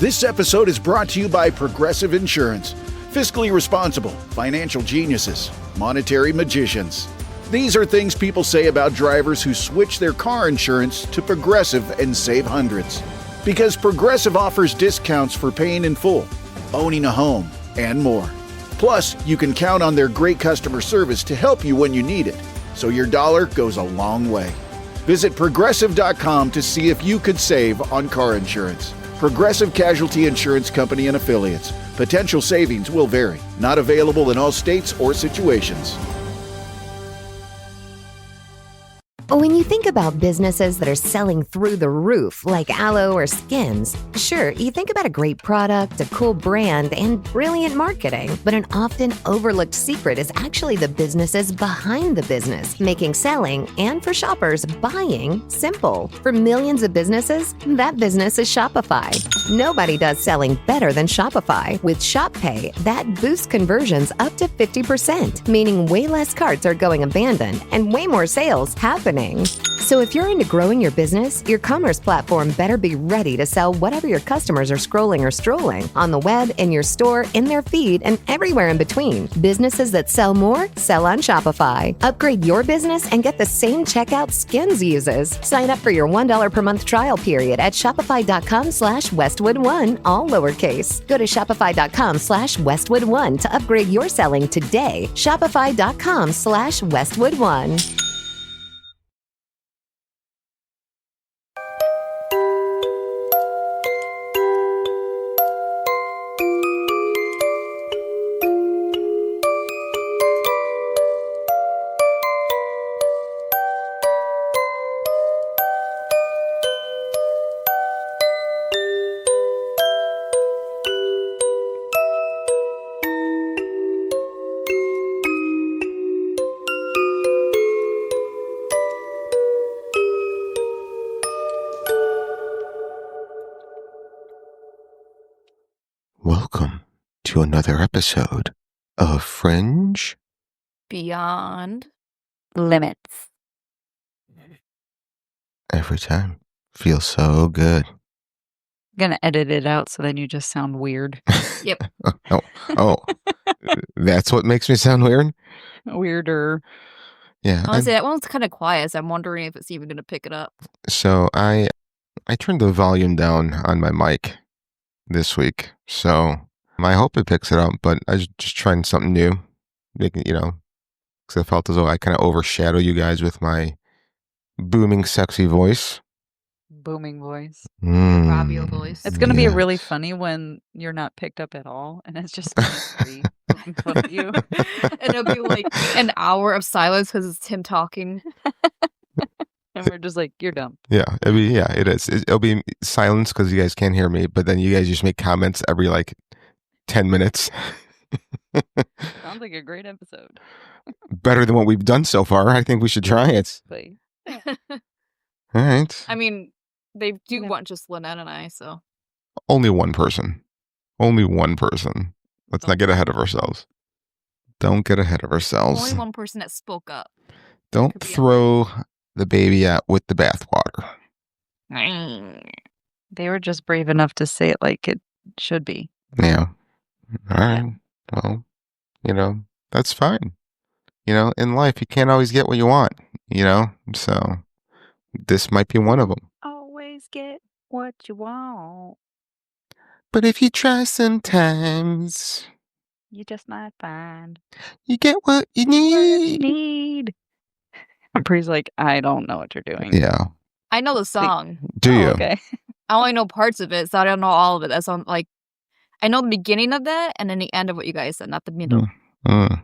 This episode is brought to you by Progressive Insurance. Fiscally responsible, financial geniuses, monetary magicians. These are things people say about drivers who switch their car insurance to Progressive and save hundreds. Because Progressive offers discounts for paying in full, owning a home, and more. Plus, you can count on their great customer service to help you when you need it, so your dollar goes a long way. Visit Progressive.com to see if you could save on car insurance. Progressive Casualty Insurance Company and Affiliates. Potential savings will vary. Not available in all states or situations. When you think about businesses that are selling through the roof, like aloe or skins, sure, you think about a great product, a cool brand, and brilliant marketing. But an often overlooked secret is actually the businesses behind the business, making selling and, for shoppers, buying simple. For millions of businesses, that business is Shopify. Nobody does selling better than Shopify. With Shop Pay, that boosts conversions up to 50%, meaning way less carts are going abandoned and way more sales happening. So if you're into growing your business, your commerce platform better be ready to sell whatever your customers are scrolling or strolling on the web, in your store, in their feed, and everywhere in between. Businesses that sell more, sell on Shopify. Upgrade your business and get the same checkout Skins uses. Sign up for your $1 per month trial period at shopify.com/Westwood1, all lowercase. Go to shopify.com/Westwood1 to upgrade your selling today. Shopify.com/Westwood1. Welcome to another episode of Fringe Beyond Limits. Every time. Feels so good. I'm gonna edit it out so then you just sound weird. Yep. Oh, that's what makes me sound weird? Weirder. Yeah. Honestly, that one's kind of quiet, so I'm wondering if it's even gonna pick it up. So I turned the volume down on my mic this week, so I hope it picks it up, but I was just trying something new, making, because I felt as though I kind of overshadow you guys with my booming, sexy voice. Booming voice. Radio voice. It's gonna be really funny when you're not picked up at all, and it's just me making fun of you. And it'll be like an hour of silence because it's him talking. And we're just like, you're dumb. Yeah, it is. It'll be silence because you guys can't hear me, but then you guys just make comments every 10 minutes. Sounds like a great episode. Better than what we've done so far. I think we should try it. Yeah. All right. I mean, they do want just Lynette and I, so. Only one person. Let's not get ahead of ourselves. Don't get ahead of ourselves. Only one person that spoke up. Don't throw the baby out with the bathwater. They were just brave enough to say it like it should be. Yeah. All right. Well, that's fine. In life, you can't always get what you want, so this might be one of them. Always get what you want. But if you try sometimes, you just might find you get what you need. Bree's like, I don't know what you're doing. Yeah. I know the song. Do you? Okay. I only know parts of it, so I don't know all of it. That's on, I know the beginning of that and then the end of what you guys said, not the middle. It's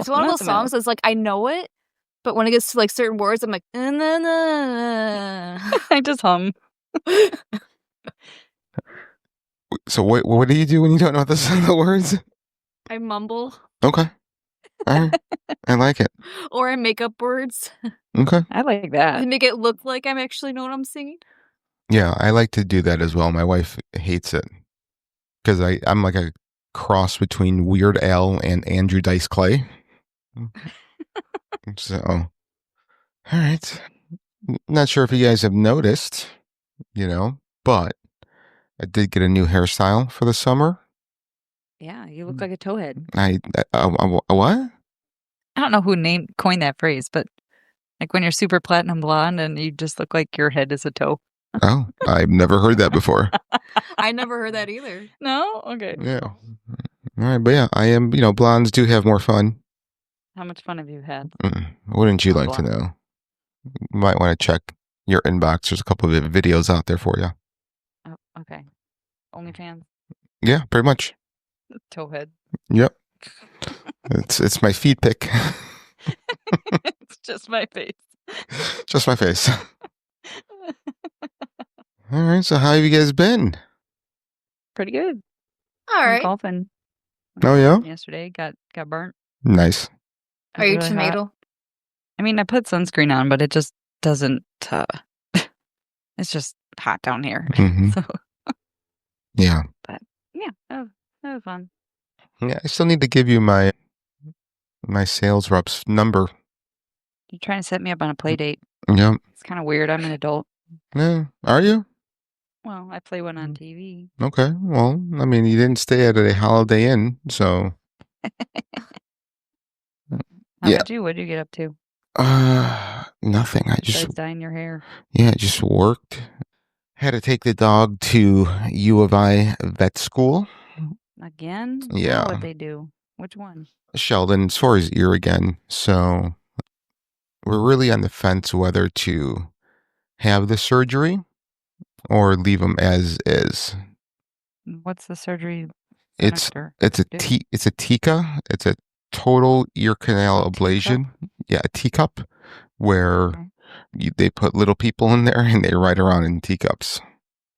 one of those songs that's I know it, but when it gets to certain words, I'm like, nah, nah, nah. I just hum. So what do you do when you don't know the words? I mumble. Okay. All right. I like it. Or I make up words. Okay. I like that. To make it look like I actually know what I'm singing. Yeah, I like to do that as well. My wife hates it because I'm like a cross between Weird Al and Andrew Dice Clay. So, all right. Not sure if you guys have noticed, but I did get a new hairstyle for the summer. Yeah, you look like a towhead. What? I don't know who coined that phrase, but like when you're super platinum blonde and you just look like your head is a toe. Oh, I've never heard that before. I never heard that either. No? Okay. Yeah. All right, but yeah, I am, blondes do have more fun. How much fun have you had? Wouldn't you Oh, like to blonde. know? You might want to check your inbox. There's a couple of videos out there for you. Oh, okay. OnlyFans? Yeah, pretty much. Towhead. Yep. It's my feed pic. It's just my face. Just my face. All right, so how have you guys been? Pretty good. All Went right. golfing. Oh, yeah? Yesterday got burnt. Nice. It Are was you really hot. tomato? I mean, I put sunscreen on, but it just doesn't. It's just hot down here. Mhm. So Yeah. yeah, that was fun. Yeah, I still need to give you my sales rep's number. You're trying to set me up on a play date. Yep. It's kind of weird. I'm an adult. Yeah. Are you? Well, I play one on TV. Okay. Well, I mean, you didn't stay at a Holiday Inn, so. How Yeah. about you? What did you get up to? Nothing. I just Besides dyeing your hair. just worked. Had to take the dog to U of I vet school. Again? Yeah. What they do? Which one? Sheldon, it's for his ear again. So we're really on the fence whether to have the surgery or leave him as is. What's the surgery? It's doctor it's a do? it's a TICA. It's a total ear canal ablation. Yeah, a teacup where Okay. they put little people in there and they ride around in teacups.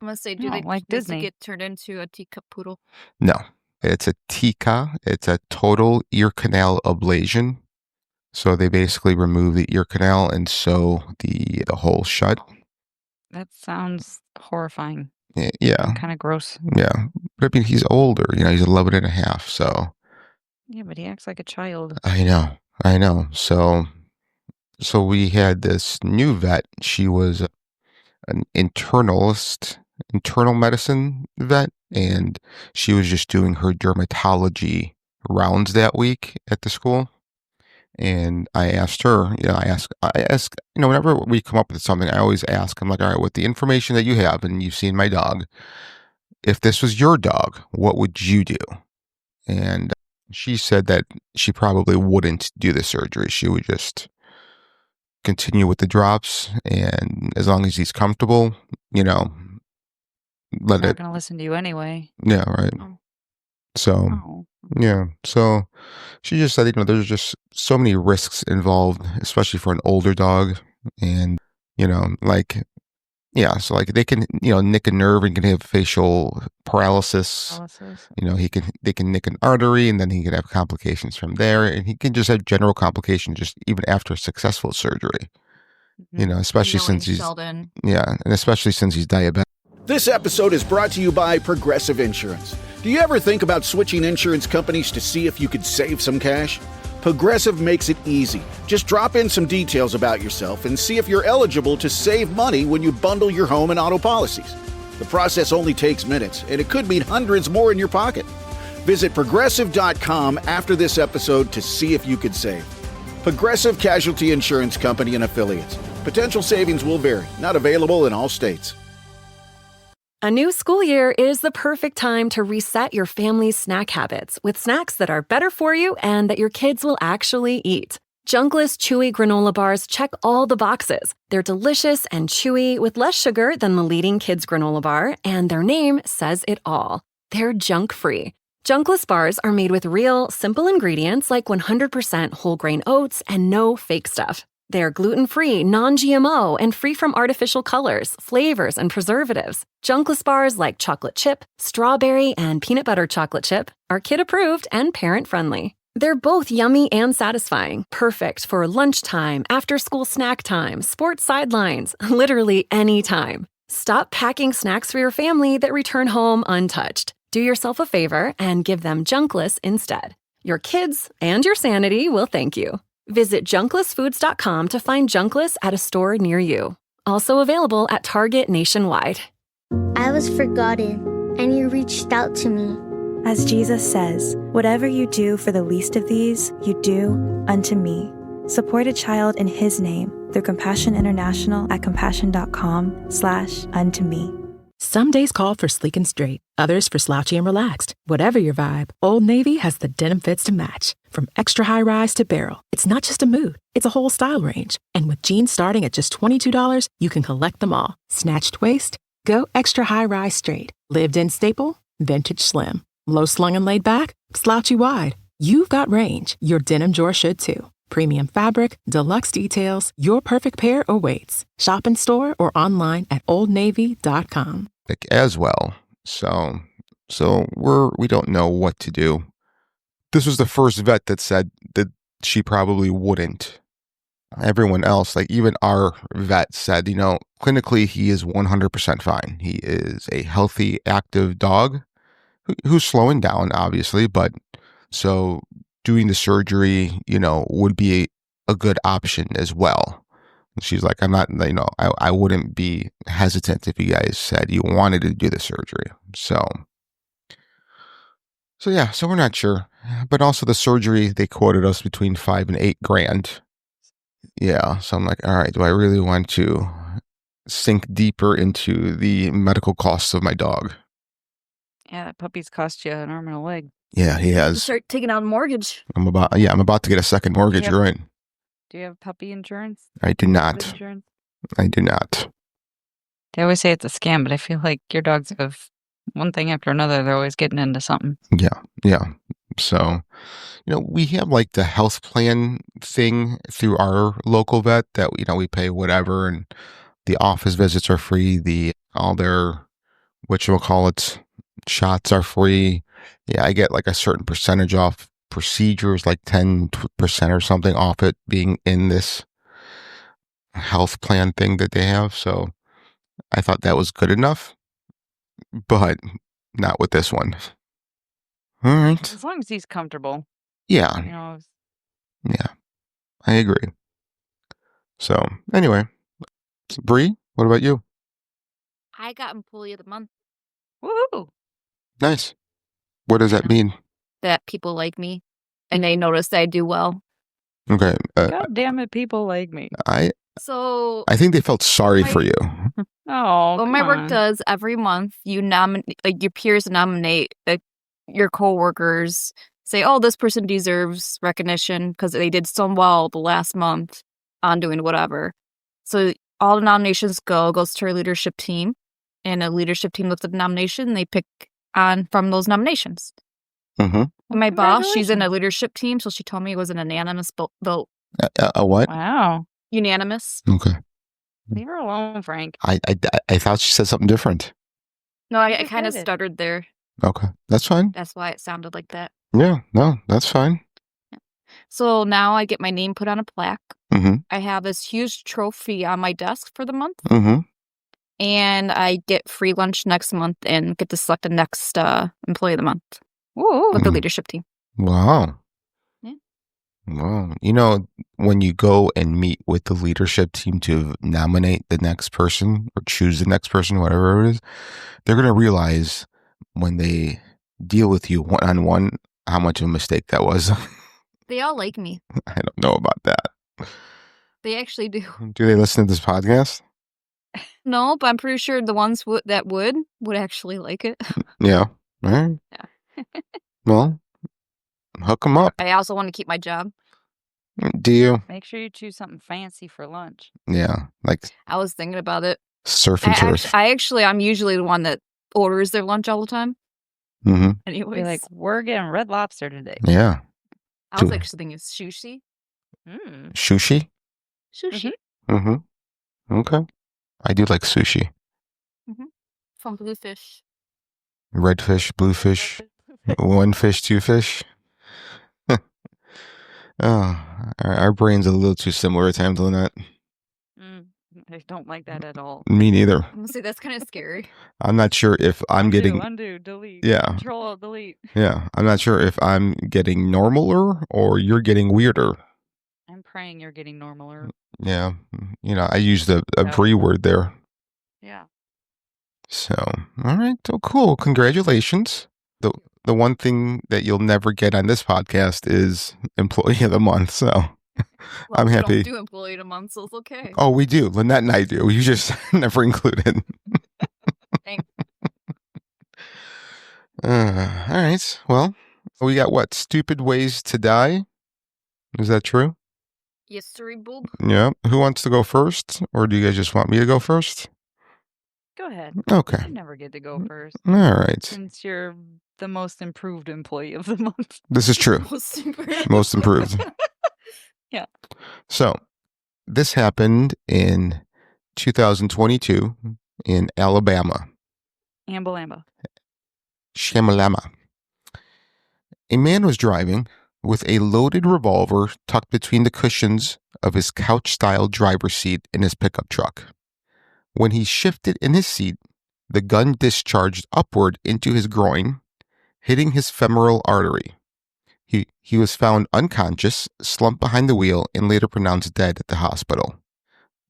I'm gonna say, do No, they like does Disney. it get turned into a teacup poodle? No, it's a TICA. It's a total ear canal ablation. So they basically remove the ear canal and sew the hole shut. That sounds horrifying. Yeah. Kind of gross. Yeah. But I mean, he's older. He's 11 and a half. So. Yeah, but he acts like a child. I know. So we had this new vet. She was an internal medicine vet, and she was just doing her dermatology rounds that week at the school. And I asked her, I ask, whenever we come up with something, I always ask, I'm like, all right, with the information that you have and you've seen my dog, if this was your dog, what would you do? And she said that she probably wouldn't do the surgery. She would just continue with the drops. And as long as he's comfortable, let He's it. not going to listen to you anyway. Yeah, right. Oh. So, Oh. yeah. So she just said, there's just so many risks involved, especially for an older dog. And, so like they can, nick a nerve and can have facial paralysis. They can nick an artery and then he can have complications from there. And he can just have general complications just even after successful surgery. Especially since he's Sheldon. Yeah, and especially since he's diabetic. This episode is brought to you by Progressive Insurance. Do you ever think about switching insurance companies to see if you could save some cash? Progressive makes it easy. Just drop in some details about yourself and see if you're eligible to save money when you bundle your home and auto policies. The process only takes minutes, and it could mean hundreds more in your pocket. Visit Progressive.com after this episode to see if you could save. Progressive Casualty Insurance Company and Affiliates. Potential savings will vary. Not available in all states. A new school year is the perfect time to reset your family's snack habits with snacks that are better for you and that your kids will actually eat. Junkless Chewy Granola Bars check all the boxes. They're delicious and chewy with less sugar than the leading kids' granola bar, and their name says it all. They're junk-free. Junkless bars are made with real, simple ingredients like 100% whole grain oats and no fake stuff. They're gluten-free, non-GMO, and free from artificial colors, flavors, and preservatives. Junkless bars like chocolate chip, strawberry, and peanut butter chocolate chip are kid-approved and parent-friendly. They're both yummy and satisfying, perfect for lunchtime, after-school snack time, sports sidelines, literally any time. Stop packing snacks for your family that return home untouched. Do yourself a favor and give them Junkless instead. Your kids and your sanity will thank you. Visit junklessfoods.com to find Junkless at a store near you. Also available at Target nationwide. I was forgotten. and you reached out to me. As Jesus says, whatever you do for the least of these, you do unto me. Support a child in his name through Compassion International at compassion.com/unto me. Some days call for sleek and straight, others for slouchy and relaxed. Whatever your vibe, Old Navy has the denim fits to match. From extra high rise to barrel, it's not just a mood, it's a whole style range. And with jeans starting at just $22, you can collect them all. Snatched waist? Go extra high rise straight. Lived in staple? Vintage slim. Low slung and laid back? Slouchy wide. You've got range. Your denim drawer should too. Premium fabric, deluxe details, your perfect pair awaits. Shop in store or online at oldnavy.com. As well. So we don't know what to do. This was the first vet that said that she probably wouldn't. Everyone else, like even our vet said, clinically he is 100% fine. He is a healthy, active dog who's slowing down, obviously, but so doing the surgery, would be a good option as well. She's like, I'm not, I wouldn't be hesitant if you guys said you wanted to do the surgery. So yeah, so we're not sure. But also the surgery, they quoted us between $5,000 and $8,000. Yeah. So I'm like, all right, do I really want to sink deeper into the medical costs of my dog? Yeah, that puppy's cost you an arm and a leg. Yeah, he has. Start taking out a mortgage. I'm about to get a second mortgage. Yep. You're right. Do you have puppy insurance? I do not. Puppy insurance? I do not. They always say it's a scam, but I feel like your dogs have one thing after another. They're always getting into something. Yeah. So, we have like the health plan thing through our local vet that, we pay whatever, and the office visits are free. All their, whatchamacallit, shots are free. Yeah, I get like a certain percentage off procedures, like 10% or something off it being in this health plan thing that they have. So I thought that was good enough, but not with this one. All right. As long as he's comfortable. Yeah. Yeah, I agree. So anyway, Bree, what about you? I got Employee of the Month. Woohoo! Nice. What does that mean? That people like me, and they notice that I do well. Okay. God damn it, people like me. I So think they felt sorry for you. Oh, what my work does every month, you nominate, like your peers nominate your coworkers. Say, oh, this person deserves recognition because they did so well the last month on doing whatever. So all the nominations goes to our leadership team, and a leadership team looks at the nomination. And they pick on from those nominations. Mm-hmm. And my boss, she's in a leadership team, so she told me it was an unanimous vote. A what? Wow. Unanimous. Okay. Leave her alone, Frank. I thought she said something different. No, I kind of stuttered there. Okay, that's fine. That's why it sounded like that. Yeah, no, that's fine. So now I get my name put on a plaque. Mm-hmm. I have this huge trophy on my desk for the month. Mm-hmm. And I get free lunch next month and get to select the next employee of the month. Ooh. With the leadership team. Wow. Yeah. Wow. When you go and meet with the leadership team to nominate the next person or choose the next person, whatever it is, they're going to realize when they deal with you one-on-one how much of a mistake that was. They all like me. I don't know about that. They actually do. Do they listen to this podcast? No, but I'm pretty sure the ones that would actually like it. Yeah. All right. Yeah. Well, hook them up. I also want to keep my job. Do you? Make sure you choose something fancy for lunch. Yeah. Like I was thinking about it. Surf and turf. I'm usually the one that orders their lunch all the time. Mm-hmm. Anyways. Be like, we're getting Red Lobster today. Yeah. I was actually thinking sushi. Sushi? Sushi. Mm-hmm. Okay. I do like sushi. Mm-hmm. From Bluefish. Red fish, blue fish, one fish, two fish. Oh, our brains are a little too similar at times, Lynette. I don't like that at all. Me neither. I'm gonna say that's kind of scary. I'm not sure if I'm getting undo, delete, yeah, control, delete. Yeah, I'm not sure if I'm getting normaler or you're getting weirder. I'm praying you're getting normaler. Yeah, I used a Bree word there. Yeah. So, all right. Oh, cool. Congratulations. The one thing that you'll never get on this podcast is Employee of the Month. So I'm happy. We don't do Employee of the Month, so it's okay. Oh, we do. Lynette and I do. You just never included. Thanks. All right. Well, we got what? Stupid Ways to Die. Is that true? Yes, sir, boob. Yeah. Who wants to go first? Or do you guys just want me to go first? Go ahead. Okay. You never get to go first. All right. Since you're the most improved employee of the month. This is true. Most improved. Yeah. So, this happened in 2022 in Alabama. Ambalamba. Shamalama. A man was driving with a loaded revolver tucked between the cushions of his couch-style driver's seat in his pickup truck. When he shifted in his seat, the gun discharged upward into his groin, hitting his femoral artery. He was found unconscious, slumped behind the wheel, and later pronounced dead at the hospital.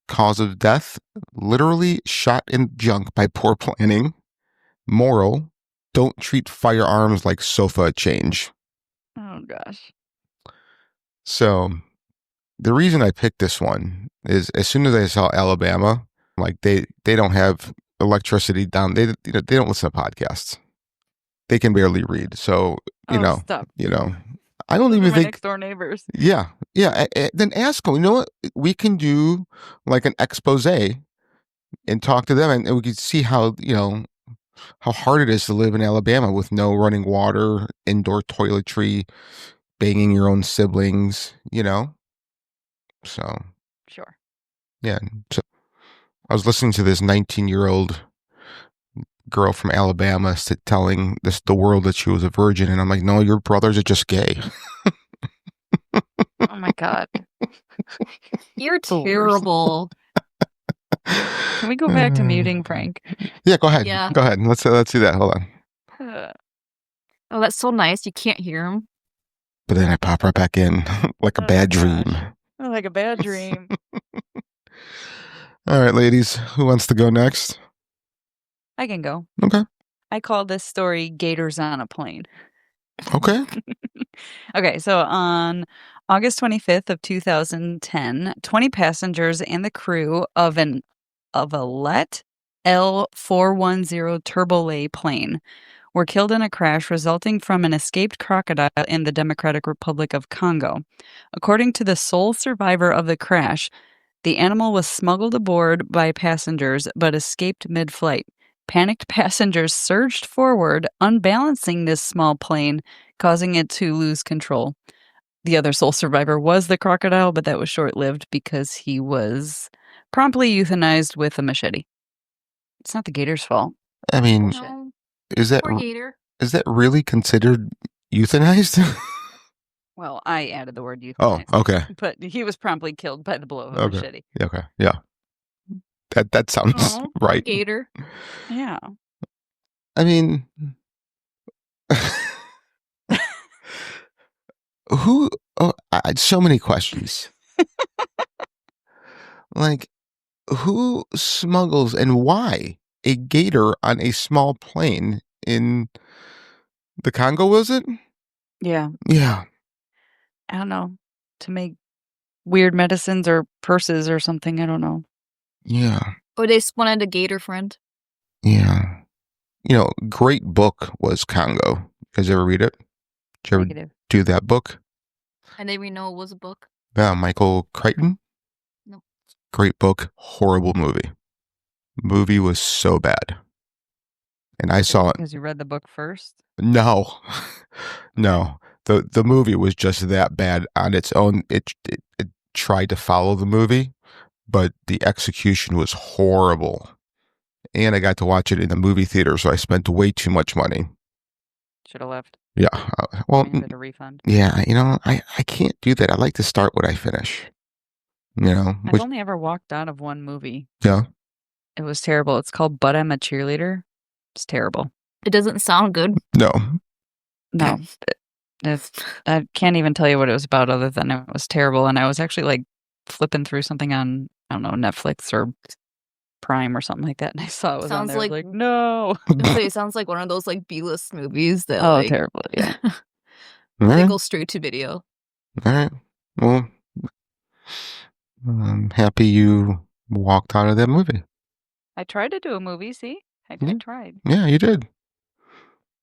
Cause of death, literally shot in junk by poor planning. Moral, don't treat firearms like sofa change. Oh, gosh. So, the reason I picked this one is as soon as I saw Alabama, like they don't have electricity down. They don't listen to podcasts. They can barely read. So, Stop. I don't Those even are my think next door neighbors. Yeah. Then ask them. You know what? We can do like an expose and talk to them, and we can see how how hard it is to live in Alabama with no running water, indoor toiletry, banging your own siblings. So Sure. yeah. So I was listening to this 19-year-old girl from Alabama telling the world that she was a virgin, and I'm like, no, your brothers are just gay. Oh my God. You're terrible. Can we go back to muting Frank? Yeah, go ahead. Yeah. Go ahead. Let's see that. Hold on. Oh, that's so nice. You can't hear him. But then I pop right back in like a bad dream. Like a bad dream. All right, ladies. Who wants to go next? I can go. Okay. I call this story Gators on a Plane. Okay. Okay, so on August 25th of 2010, 20 passengers and the crew of a Let L410 turbolay plane were killed in a crash resulting from an escaped crocodile in the Democratic Republic of Congo. According to the sole survivor of the crash, the animal was smuggled aboard by passengers but escaped mid-flight. Panicked passengers surged forward, unbalancing this small plane, causing it to lose control. The other sole survivor was the crocodile, but that was short-lived because he was promptly euthanized with a machete. It's not the gator's fault. I mean, No. is that Poor gator. really considered euthanized? Well, I added the word Oh, euthanized. okay. But he was promptly killed by the blow of a machete. Okay. Yeah. That sounds Oh, right. Gator. Yeah. I mean, who? Oh, so many questions. Like, who smuggles and why a gator on a small plane in the Congo? Was it? Yeah. Yeah. I don't know. To make weird medicines or purses or something. I don't know. Yeah. Or they spun a gator friend. Yeah. Great book was Congo. You guys ever read it? Did you ever Negative. do that book? I didn't even know it was a book. Yeah, Michael Crichton? No. Great book, horrible movie. Movie was so bad. And I saw it. Because you read the book first? No. No. The movie was just that bad on its own. It tried to follow the movie, but the execution was horrible. And I got to watch it in the movie theater, so I spent way too much money. Should have left. Yeah. Well, Demanded a refund. yeah, I can't do that. I like to start what I finish. I've only ever walked out of one movie. Yeah. It was terrible. It's called But I'm a Cheerleader. It's terrible. It doesn't sound good. No. No. I can't even tell you what it was about other than it was terrible. And I was actually like flipping through something on, I don't know, Netflix or Prime or something like that, and I saw it was on Sounds there. I was like- like, no. It sounds like one of those like B-list movies that Oh, like terrible. Yeah. All they right. go straight to video. All right. Well, I'm happy you walked out of that movie. I tried to do a movie. See, I Yeah. tried. Yeah, you did.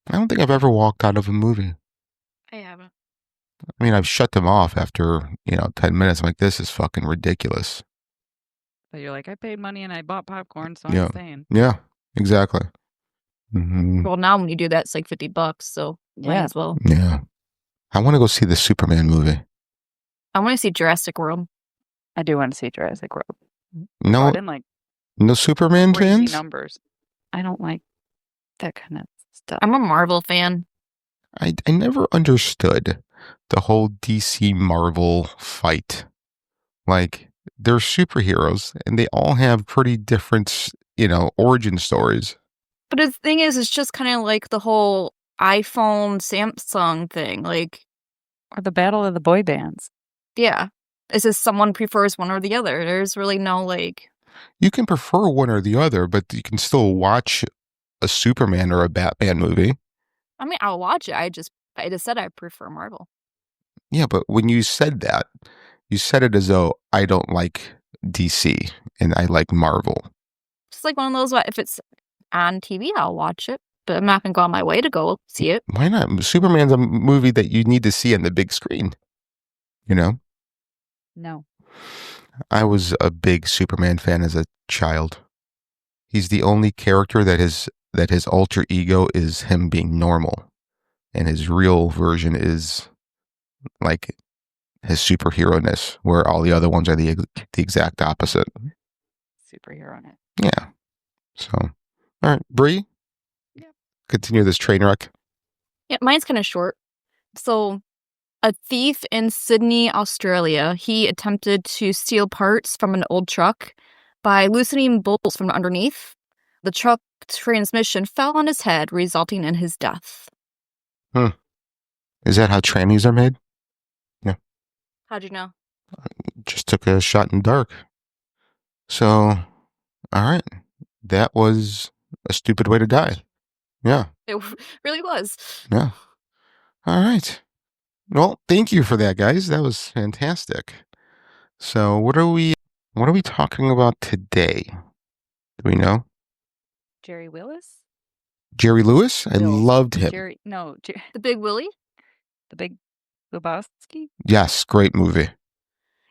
I don't think I've ever walked out of a movie. I haven't. I mean, I've shut them off after, 10 minutes. I'm like, this is fucking ridiculous. But you're like, I paid money and I bought popcorn, so Yeah. I'm staying. Yeah, exactly. Mhm. Well, now when you do that, it's like $50, so might Yeah. as well. Yeah. I want to go see the Superman movie. I want to see Jurassic World. I do want to see Jurassic World. No, I didn't like no Superman crazy fans? numbers. I don't like that kind of stuff. I'm a Marvel fan. I never understood the whole DC Marvel fight. Like, they're superheroes, and they all have pretty different, origin stories. But the thing is, it's just kind of like the whole iPhone Samsung thing. Like, Or the battle of the boy bands. yeah. It's just someone prefers one or the other. There's really no like. You can prefer one or the other, but you can still watch a Superman or a Batman movie. I mean, I'll watch it. I just said I prefer Marvel. Yeah, but when you said that, you said it as though I don't like DC and I like Marvel. It's like one of those. If it's on TV, I'll watch it. But I'm not gonna go on my way to go see it. Why not? Superman's a movie that you need to see on the big screen. No. I was a big Superman fan as a child. He's the only character that his alter ego is him being normal, and his real version is like his superhero-ness, where all the other ones are the exact opposite. Superhero in it. Yeah. So, all right, Bree. Yeah. Continue this train wreck. Yeah, mine's kind of short. So, a thief in Sydney, Australia, he attempted to steal parts from an old truck by loosening bolts from underneath. The truck transmission fell on his head, resulting in his death. Is that how trannies are made? How'd you know? Just took a shot in the dark. So, all right. That was a stupid way to die. Yeah. It really was. Yeah. All right. Well, thank you for that, guys. That was fantastic. So, what are we talking about today? Do we know? Jerry Willis? Jerry Lewis? I Bill. loved him. The Big Willie? The Big Lebowski? Yes, great movie.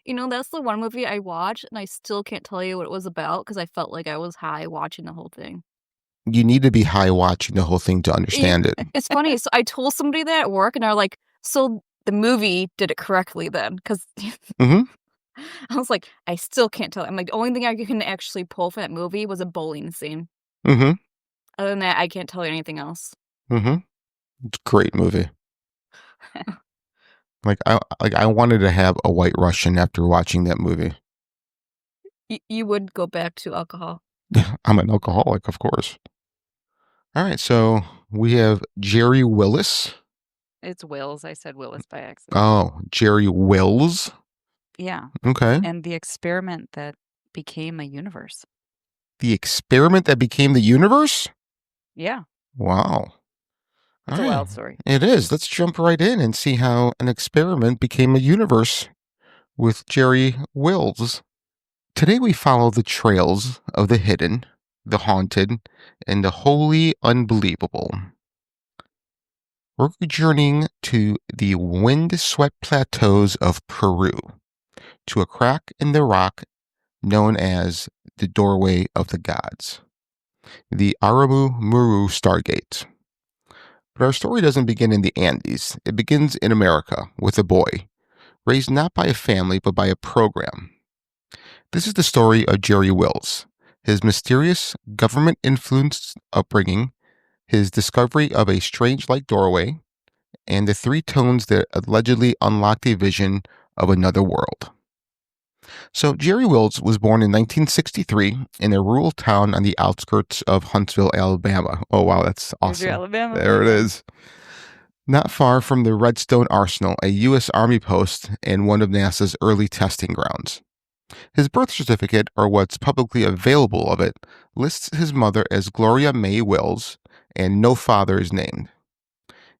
You know, that's the one movie I watched, and I still can't tell you what it was about because I felt like I was high watching the whole thing. You need to be high watching the whole thing to understand it. It's funny. So I told somebody that at work, and they're like, so the movie did it correctly then? Because Mhm. I was like, I still can't tell. I'm like, the only thing I can actually pull from that movie was a bowling scene. Mm-hmm. Other than that, I can't tell you anything else. Mm-hmm. It's a great movie. I wanted to have a White Russian after watching that movie. You would go back to alcohol. I'm an alcoholic, of course. All right, so we have Jerry Willis. It's Wills. I said Willis by accident. Oh, Jerry Wills. Yeah. Okay. And the experiment that became a universe. The experiment that became the universe? Yeah. Wow. It's All a right. wild story. It is. Let's jump right in and see how an experiment became a universe with Jerry Wills. Today we follow the trails of the hidden, the haunted, and the wholly unbelievable. We're journeying to the wind-swept plateaus of Peru, to a crack in the rock known as the Doorway of the Gods, the Aramu-Muru Stargate. But our story doesn't begin in the Andes. It begins in America with a boy, raised not by a family but by a program. This is the story of Jerry Wills, his mysterious government-influenced upbringing, his discovery of a strange-like doorway, and the three tones that allegedly unlocked a vision of another world. So Jerry Wills was born in 1963 in a rural town on the outskirts of Huntsville, Alabama. Oh, wow, that's awesome. Alabama. There it is. Not far from the Redstone Arsenal, a U.S. Army post and one of NASA's early testing grounds. His birth certificate, or what's publicly available of it, lists his mother as Gloria May Wills, and no father is named.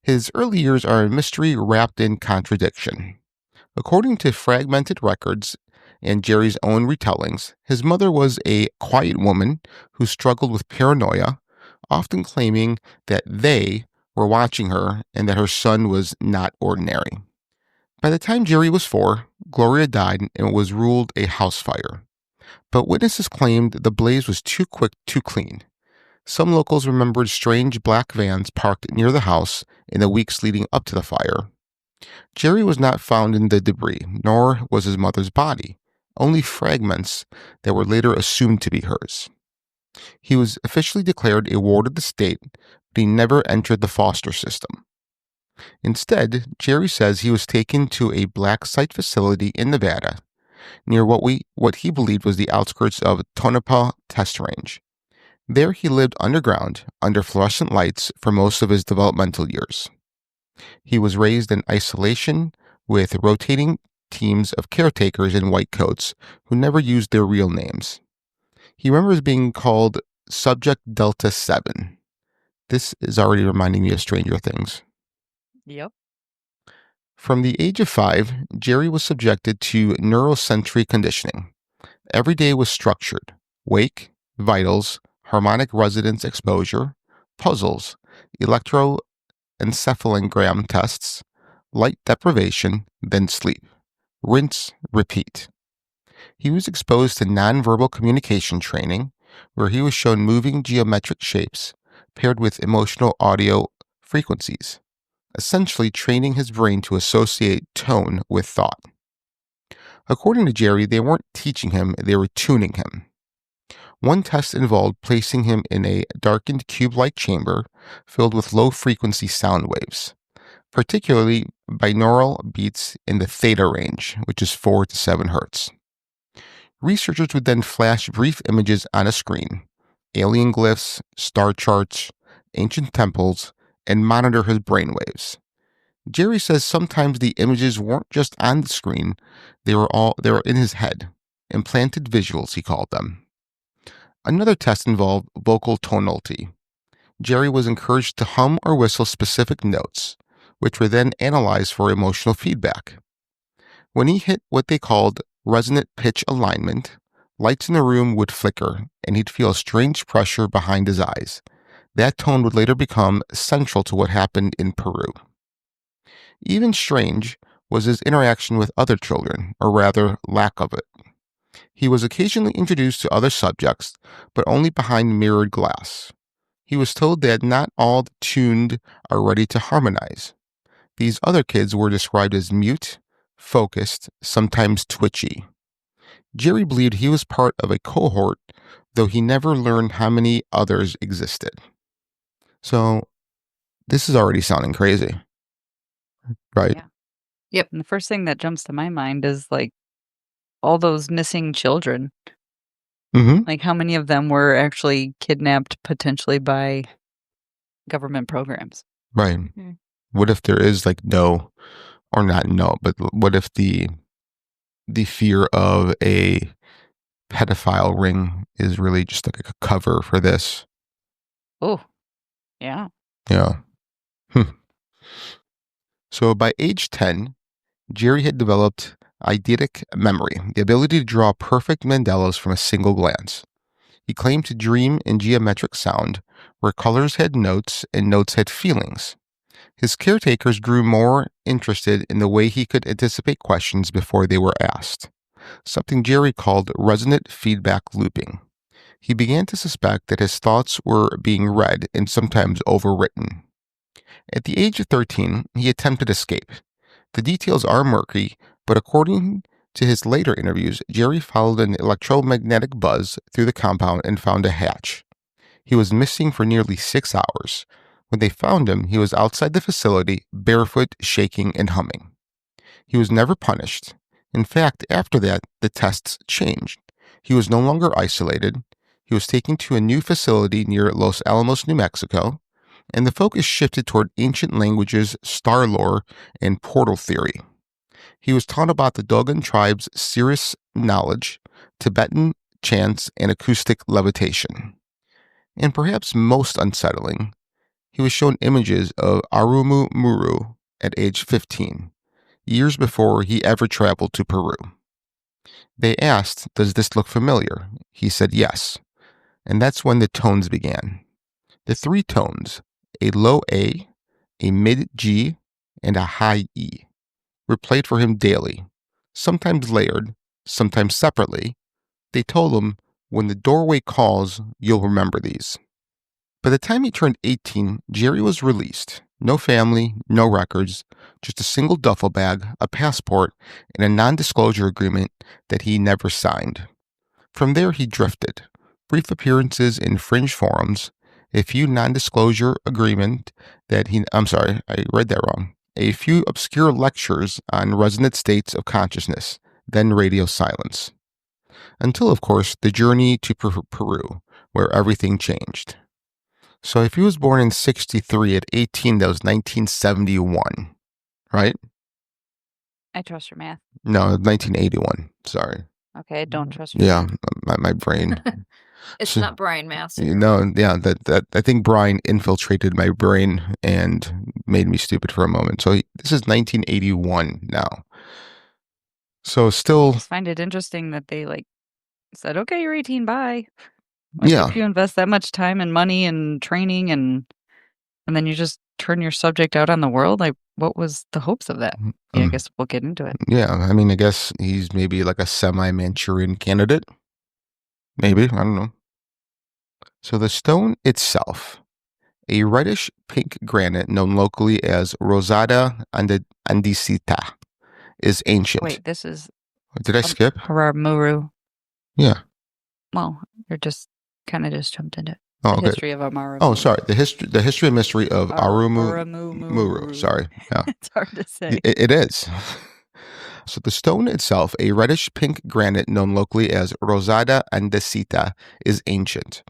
His early years are a mystery wrapped in contradiction. According to fragmented records and Jerry's own retellings, his mother was a quiet woman who struggled with paranoia, often claiming that they were watching her and that her son was not ordinary. By the time Jerry was 4, Gloria died and was ruled a house fire. But witnesses claimed the blaze was too quick to clean. Some locals remembered strange black vans parked near the house in the weeks leading up to the fire. Jerry was not found in the debris, nor was his mother's body, only fragments that were later assumed to be hers. He was officially declared a ward of the state, but he never entered the foster system. Instead, Jerry says he was taken to a black site facility in Nevada, near what he believed was the outskirts of Tonopah Test Range. There he lived underground, under fluorescent lights, for most of his developmental years. He was raised in isolation with rotating teams of caretakers in white coats who never used their real names. He remembers being called Subject Delta 7. This is already reminding me of Stranger Things. Yep. From the age of 5, Jerry was subjected to neurosensory conditioning. Every day was structured: wake, vitals, harmonic resonance exposure, puzzles, electroencephalogram tests, light deprivation, then sleep. Rinse, repeat. He was exposed to nonverbal communication training, where he was shown moving geometric shapes paired with emotional audio frequencies, essentially training his brain to associate tone with thought. According to Jerry, they weren't teaching him, they were tuning him. One test involved placing him in a darkened cube-like chamber filled with low-frequency sound waves, particularly binaural beats in the theta range, which is 4 to 7 hertz. Researchers would then flash brief images on a screen, alien glyphs, star charts, ancient temples, and monitor his brainwaves. Jerry says sometimes the images weren't just on the screen, they were in his head. Implanted visuals, he called them. Another test involved vocal tonality. Jerry was encouraged to hum or whistle specific notes, which were then analyzed for emotional feedback. When he hit what they called resonant pitch alignment, lights in the room would flicker, and he'd feel a strange pressure behind his eyes. That tone would later become central to what happened in Peru. Even strange was his interaction with other children, or rather, lack of it. He was occasionally introduced to other subjects, but only behind mirrored glass. He was told that not all the tuned are ready to harmonize. These other kids were described as mute, focused, sometimes twitchy. Jerry believed he was part of a cohort, though he never learned how many others existed. So, this is already sounding crazy, right? Yeah. Yep. And the first thing that jumps to my mind is like all those missing children. Mm-hmm. Like how many of them were actually kidnapped potentially by government programs? Right. Mhm. What if there is like but what if the fear of a pedophile ring is really just like a cover for this? Oh, yeah. Yeah. So by age 10, Jerry had developed eidetic memory, the ability to draw perfect mandalas from a single glance. He claimed to dream in geometric sound, where colors had notes and notes had feelings. His caretakers grew more interested in the way he could anticipate questions before they were asked, something Jerry called resonant feedback looping. He began to suspect that his thoughts were being read and sometimes overwritten. At the age of 13, he attempted escape. The details are murky, but according to his later interviews, Jerry followed an electromagnetic buzz through the compound and found a hatch. He was missing for nearly 6 hours. When they found him, he was outside the facility, barefoot, shaking, and humming. He was never punished. In fact, after that, the tests changed. He was no longer isolated. He was taken to a new facility near Los Alamos, New Mexico, and the focus shifted toward ancient languages, star lore, and portal theory. He was taught about the Dogon tribe's Cirrus knowledge, Tibetan chants, and acoustic levitation. And perhaps most unsettling, he was shown images of Aramu-Muru at age 15, years before he ever traveled to Peru. They asked, "Does this look familiar?" He said yes. And that's when the tones began. The three tones, a low A, a mid G, and a high E, were played for him daily, sometimes layered, sometimes separately. They told him, "When the doorway calls, you'll remember these." By the time he turned 18, Jerry was released. No family, no records, just a single duffel bag, a passport, and a non-disclosure agreement that he never signed. From there, he drifted. Brief appearances in fringe forums, a few non-disclosure agreement that he, I'm sorry, I read that wrong. A few obscure lectures on resonant states of consciousness, then radio silence. Until, of course, the journey to Peru, where everything changed. So if he was born in 63 at 18, that was 1971, right? I trust your math. No, 1981. Sorry. Okay, I don't trust your Yeah, math. my brain. It's So- not Brian Master. Yeah, that I think Brian infiltrated my brain and made me stupid for a moment. So this is 1981 now. So I still, just find it interesting that they said, "Okay, you're 18, bye." yeah. If you invest that much time and money and training and then you just turn your subject out on the world, what was the hopes of that? Yeah, I guess we'll get into it. Yeah, I mean, I guess he's maybe like a semi-Manchurian candidate. Maybe, I don't know. So the stone itself, a reddish pink granite known locally as Rosada andesita, is ancient. Wait, this is Did I skip? Aramu-Muru. Yeah. Well, you're just kind of just jumped into it. Oh, The okay. history of Amaru. Oh, sorry. The history and mystery of Aramu-Muru. Aramu-Muru. Sorry. Yeah. It's hard to say. It is. So the stone itself, a reddish pink granite known locally as Rosada andesita, is ancient.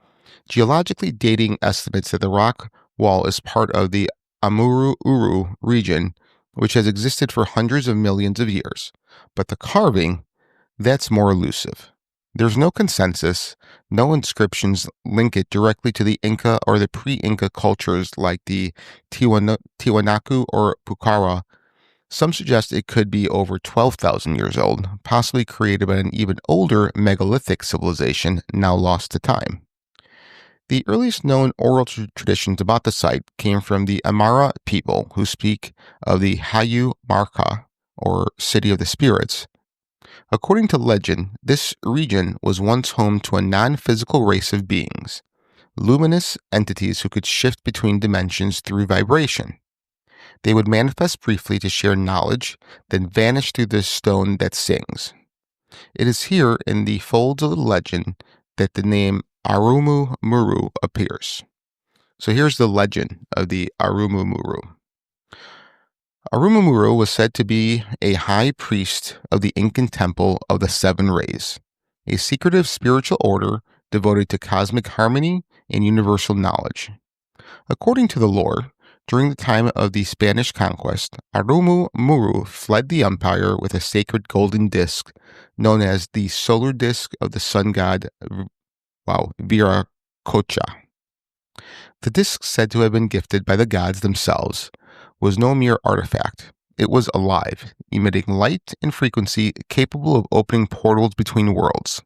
Geologically dating estimates that the rock wall is part of the Amuru-Uru region, which has existed for hundreds of millions of years. But the carving, that's more elusive. There's no consensus, no inscriptions link it directly to the Inca or the pre-Inca cultures like the Tiwanaku or Pucara. Some suggest it could be over 12,000 years old, possibly created by an even older megalithic civilization now lost to time. The earliest known oral traditions about the site came from the Amara people, who speak of the Hayu Marka, or City of the Spirits. According to legend, this region was once home to a non-physical race of beings, luminous entities who could shift between dimensions through vibration. They would manifest briefly to share knowledge, then vanish through the stone that sings. It is here in the folds of the legend that the name Aramu-Muru appears. So here's the legend of the Aramu-Muru. Aramu-Muru was said to be a high priest of the Incan temple of the Seven Rays, a secretive spiritual order devoted to cosmic harmony and universal knowledge. According to the lore, during the time of the Spanish conquest, Aramu-Muru fled the empire with a sacred golden disc known as the solar disc of the sun god Viracocha. The disc, said to have been gifted by the gods themselves, was no mere artifact. It was alive, emitting light and frequency capable of opening portals between worlds.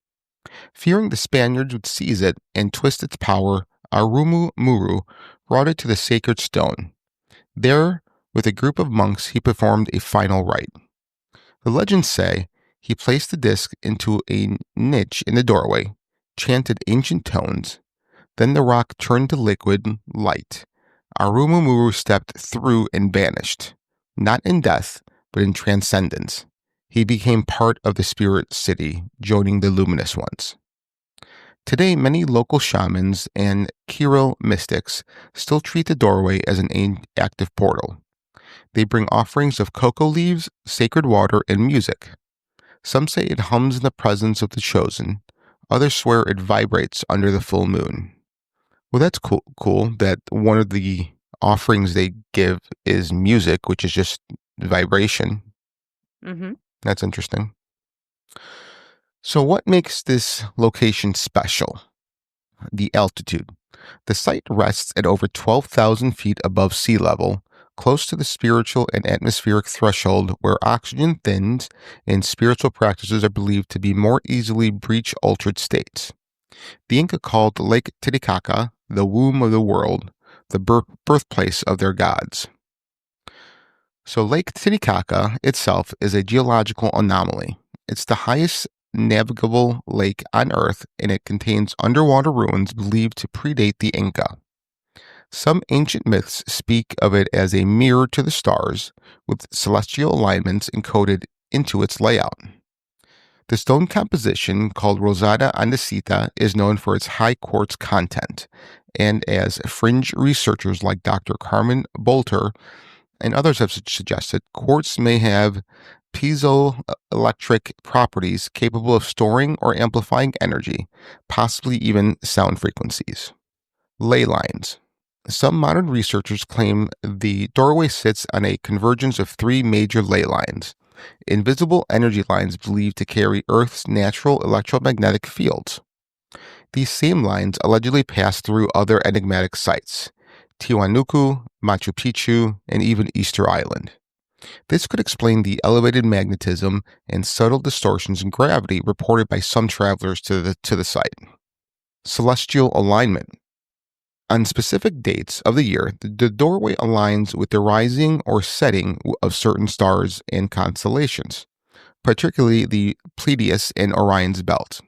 Fearing the Spaniards would seize it and twist its power, Aramu-Muru brought it to the sacred stone. There, with a group of monks, he performed a final rite. The legends say he placed the disc into a niche in the doorway, chanted ancient tones. Then the rock turned to liquid light. Aramu-Muru stepped through and vanished, not in death, but in transcendence. He became part of the spirit city, joining the luminous ones. Today, many local shamans and Kiro mystics still treat the doorway as an active portal. They bring offerings of cocoa leaves, sacred water, and music. Some say it hums in the presence of the chosen. Others swear it vibrates under the full moon. Well, that's cool that one of the offerings they give is music, which is just vibration. Mm-hmm. That's interesting. So what makes this location special? The altitude. The site rests at over 12,000 feet above sea level, close to the spiritual and atmospheric threshold where oxygen thins and spiritual practices are believed to be more easily breach altered states. The Inca called Lake Titicaca the womb of the world, the birthplace of their gods. So Lake Titicaca itself is a geological anomaly. It's the highest navigable lake on Earth, and it contains underwater ruins believed to predate the Inca. Some ancient myths speak of it as a mirror to the stars, with celestial alignments encoded into its layout. The stone composition, called Rosada Andesita, is known for its high quartz content, and as fringe researchers like Dr. Carmen Bolter and others have suggested, quartz may have piezoelectric properties capable of storing or amplifying energy, possibly even sound frequencies. Ley lines. Some modern researchers claim the doorway sits on a convergence of 3 major ley lines, invisible energy lines believed to carry Earth's natural electromagnetic fields. These same lines allegedly pass through other enigmatic sites, Tiwanaku, Machu Picchu, and even Easter Island. This could explain the elevated magnetism and subtle distortions in gravity reported by some travelers to the site. Celestial alignment. On specific dates of the year, the doorway aligns with the rising or setting of certain stars and constellations, particularly the Pleiades and Orion's belt.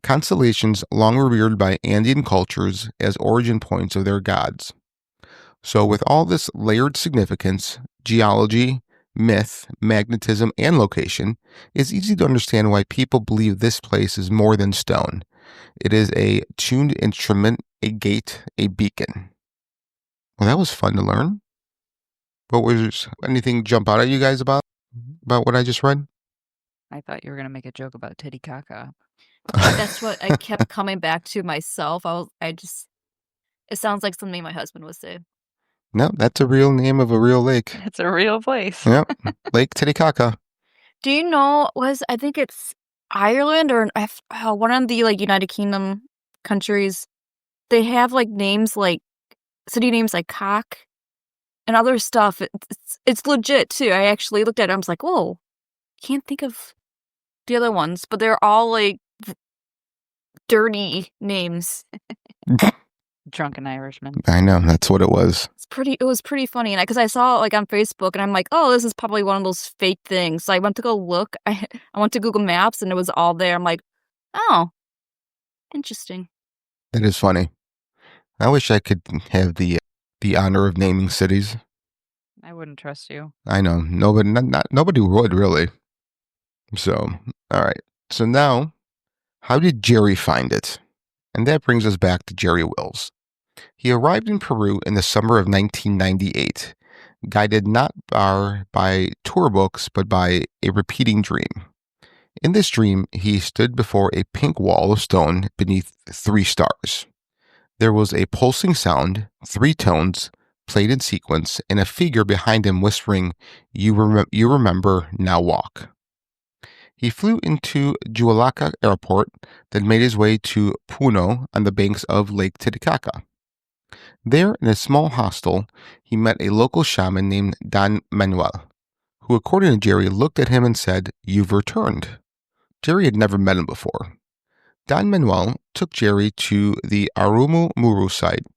Constellations long revered by Andean cultures as origin points of their gods. So with all this layered significance, geology, myth, magnetism, and location, it's easy to understand why people believe this place is more than stone. It is a tuned instrument, a gate, a beacon. Well, that was fun to learn. But was anything jump out at you guys about what I just read? I thought you were going to make a joke about Titicaca. That's what I kept coming back to myself. It sounds like something my husband would say. No, that's a real name of a real lake. It's a real place. Yep, Lake Titicaca. Do you know, I think it's Ireland or one of the United Kingdom countries, they have names city names like Cock and other stuff. It's legit too. I actually looked at it. I was like, whoa, can't think of the other ones, but they're all dirty names. Drunken Irishman. I know, that's what it was. It was pretty funny, and because I saw it on Facebook, and I'm like, oh, this is probably one of those fake things. So I went to go look. I went to Google Maps, and it was all there. I'm like, oh, interesting. That is funny. I wish I could have the honor of naming cities. I wouldn't trust you. I know, nobody would really. So, all right. So now, how did Jerry find it? And that brings us back to Jerry Wills. He arrived in Peru in the summer of 1998, guided not by tour books, but by a repeating dream. In this dream, he stood before a pink wall of stone beneath 3 stars. There was a pulsing sound, 3 tones, played in sequence, and a figure behind him whispering, you remember, now walk. He flew into Jualaca Airport, then made his way to Puno on the banks of Lake Titicaca. There, in a small hostel, he met a local shaman named Don Manuel, who, according to Jerry, looked at him and said, "You've returned." Jerry had never met him before. Don Manuel took Jerry to the Aramu-Muru site,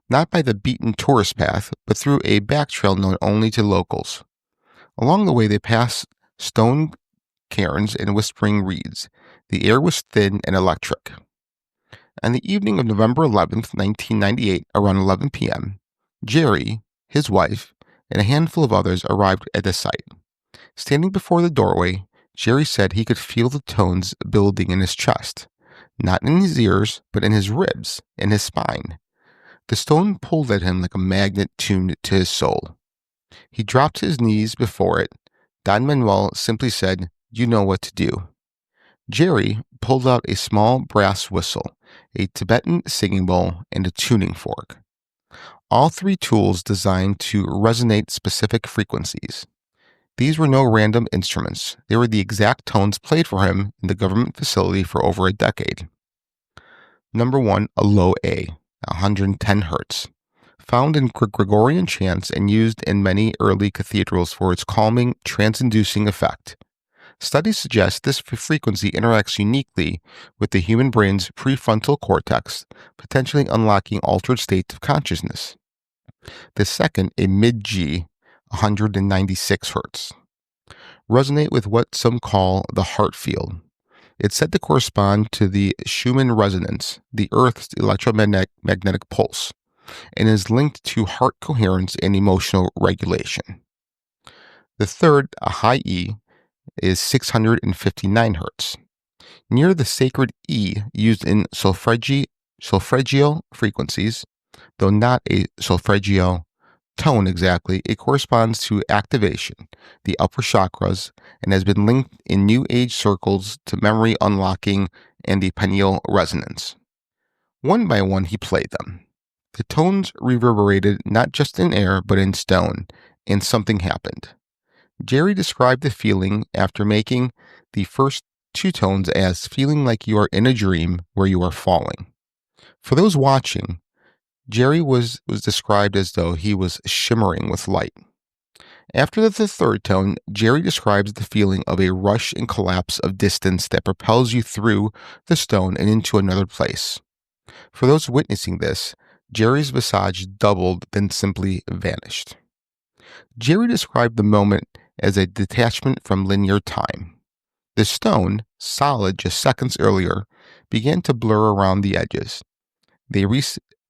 not by the beaten tourist path, but through a back trail known only to locals. Along the way, they passed stone cairns and whispering reeds. The air was thin and electric. On the evening of November 11th, 1998, around 11 p.m., Jerry, his wife, and a handful of others arrived at the site. Standing before the doorway, Jerry said he could feel the tones building in his chest, not in his ears, but in his ribs, in his spine. The stone pulled at him like a magnet tuned to his soul. He dropped to his knees before it. Don Manuel simply said, "You know what to do." Jerry pulled out a small brass whistle, a Tibetan singing bowl, and a tuning fork. All 3 tools designed to resonate specific frequencies. These were no random instruments. They were the exact tones played for him in the government facility for over a decade. Number 1, a low A, 110 hertz. Found in Gregorian chants and used in many early cathedrals for its calming, trance-inducing effect. Studies suggest this frequency interacts uniquely with the human brain's prefrontal cortex, potentially unlocking altered states of consciousness. The second, a mid-G, 196 hertz. Resonate with what some call the heart field. It's said to correspond to the Schumann resonance, the Earth's electromagnetic pulse, and is linked to heart coherence and emotional regulation. The third, a high E, is 659 hertz. Near the sacred E used in solfeggio frequencies, though not a solfeggio tone exactly, it corresponds to activation, the upper chakras, and has been linked in New Age circles to memory unlocking and the pineal resonance. One by one, he played them. The tones reverberated not just in air, but in stone, and something happened. Jerry described the feeling after making the first 2 tones as feeling like you are in a dream where you are falling. For those watching, Jerry was described as though he was shimmering with light. After the third tone, Jerry describes the feeling of a rush and collapse of distance that propels you through the stone and into another place. For those witnessing this, Jerry's visage doubled, then simply vanished. Jerry described the moment as a detachment from linear time. The stone, solid just seconds earlier, began to blur around the edges.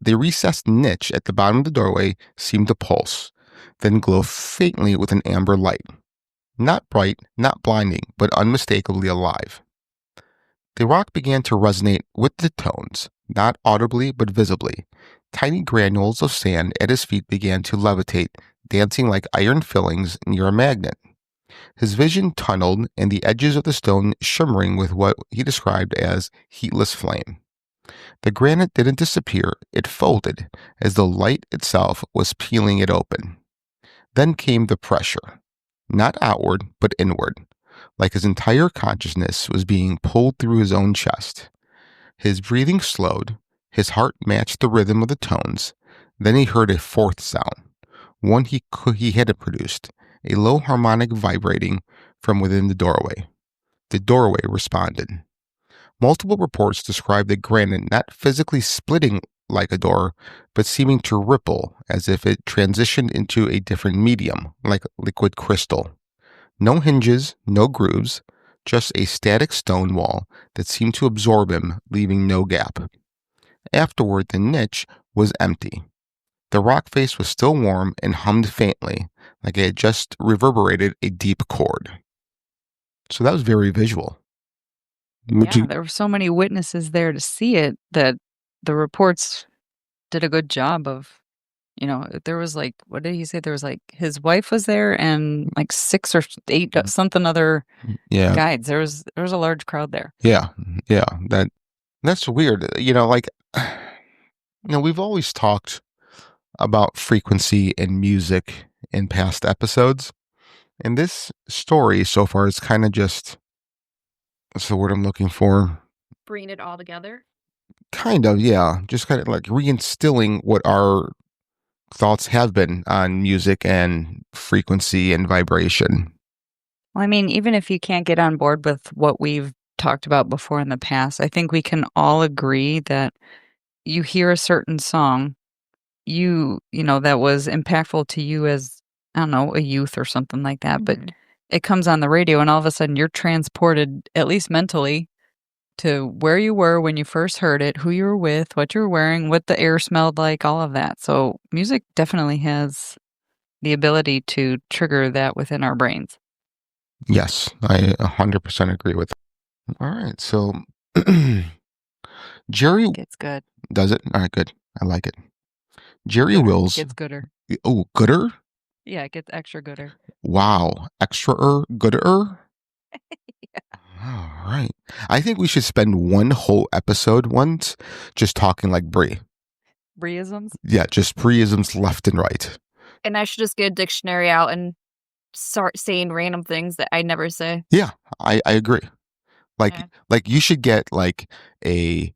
The recessed niche at the bottom of the doorway seemed to pulse, then glow faintly with an amber light. Not bright, not blinding, but unmistakably alive. The rock began to resonate with the tones, not audibly but visibly. Tiny granules of sand at his feet began to levitate, dancing like iron fillings near a magnet. His vision tunneled, and the edges of the stone shimmering with what he described as heatless flame. The granite didn't disappear, it folded, as though light itself was peeling it open. Then came the pressure, not outward, but inward, like his entire consciousness was being pulled through his own chest. His breathing slowed, his heart matched the rhythm of the tones. Then he heard a fourth sound, one he hadn't produced, a low harmonic vibrating from within the doorway. The doorway responded. Multiple reports describe the granite not physically splitting like a door, but seeming to ripple as if it transitioned into a different medium, like liquid crystal. No hinges, no grooves, just a static stone wall that seemed to absorb him, leaving no gap. Afterward, the niche was empty. The rock face was still warm and hummed faintly, like it had just reverberated a deep chord. So that was very visual. There were so many witnesses there to see it that the reports did a good job of, there was like, what did he say? There was like, his wife was there and like 6 or 8 something other guides. There was a large crowd there. Yeah. That's weird. We've always talked about frequency and music in past episodes. And this story so far is kind of just, what's the word I'm looking for? Bringing it all together? Kind of, yeah. Just kind of like reinstilling what our thoughts have been on music and frequency and vibration. Well, I mean, even if you can't get on board with what we've talked about before in the past, I think we can all agree that you hear a certain song, that was impactful to you as, I don't know, a youth or something like that, but it comes on the radio and all of a sudden you're transported, at least mentally, to where you were when you first heard it, who you were with, what you were wearing, what the air smelled like, all of that. So music definitely has the ability to trigger that within our brains. Yes, I 100% agree with that. All right, so Jerry... Gets good. Does it? All right, good. I like it. Jerry Wills... Gets gooder. Oh, gooder? Yeah, it gets extra gooder. Wow, gooder? All right. I think we should spend one whole episode once just talking like Brie. Brieisms? Yeah, just Brieisms left and right. And I should just get a dictionary out and start saying random things that I never say. Yeah, I agree. Like, Yeah. like you should get like a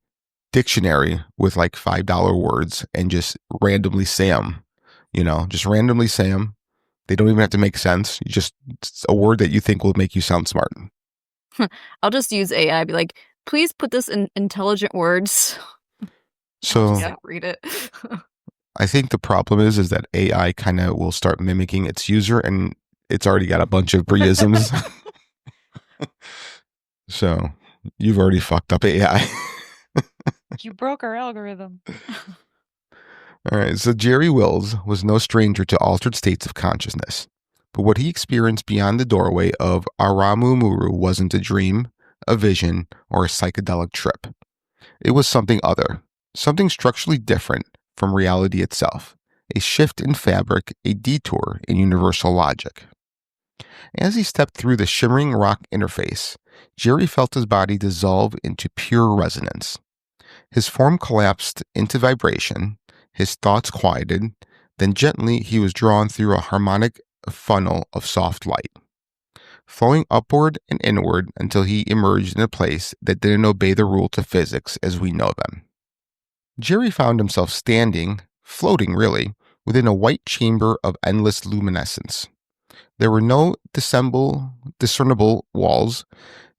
dictionary with like $5 words and just randomly say them, just randomly say them. They don't even have to make sense. It's a word that you think will make you sound smart. I'll just use AI. Be like, please put this in intelligent words. So Just read it. I think the problem is that AI kind of will start mimicking its user, and it's already got a bunch of Briisms. So you've already fucked up AI. You broke our algorithm. All right. So Jerry Wills was no stranger to altered states of consciousness, but what he experienced beyond the doorway of Aramu-Muru wasn't a dream, a vision, or a psychedelic trip. It was something other, something structurally different from reality itself, a shift in fabric, a detour in universal logic. As he stepped through the shimmering rock interface, Jerry felt his body dissolve into pure resonance. His form collapsed into vibration, his thoughts quieted, then gently he was drawn through a harmonic funnel of soft light, flowing upward and inward until he emerged in a place that didn't obey the rules of physics as we know them. Jerry found himself standing, floating really, within a white chamber of endless luminescence. There were no discernible walls,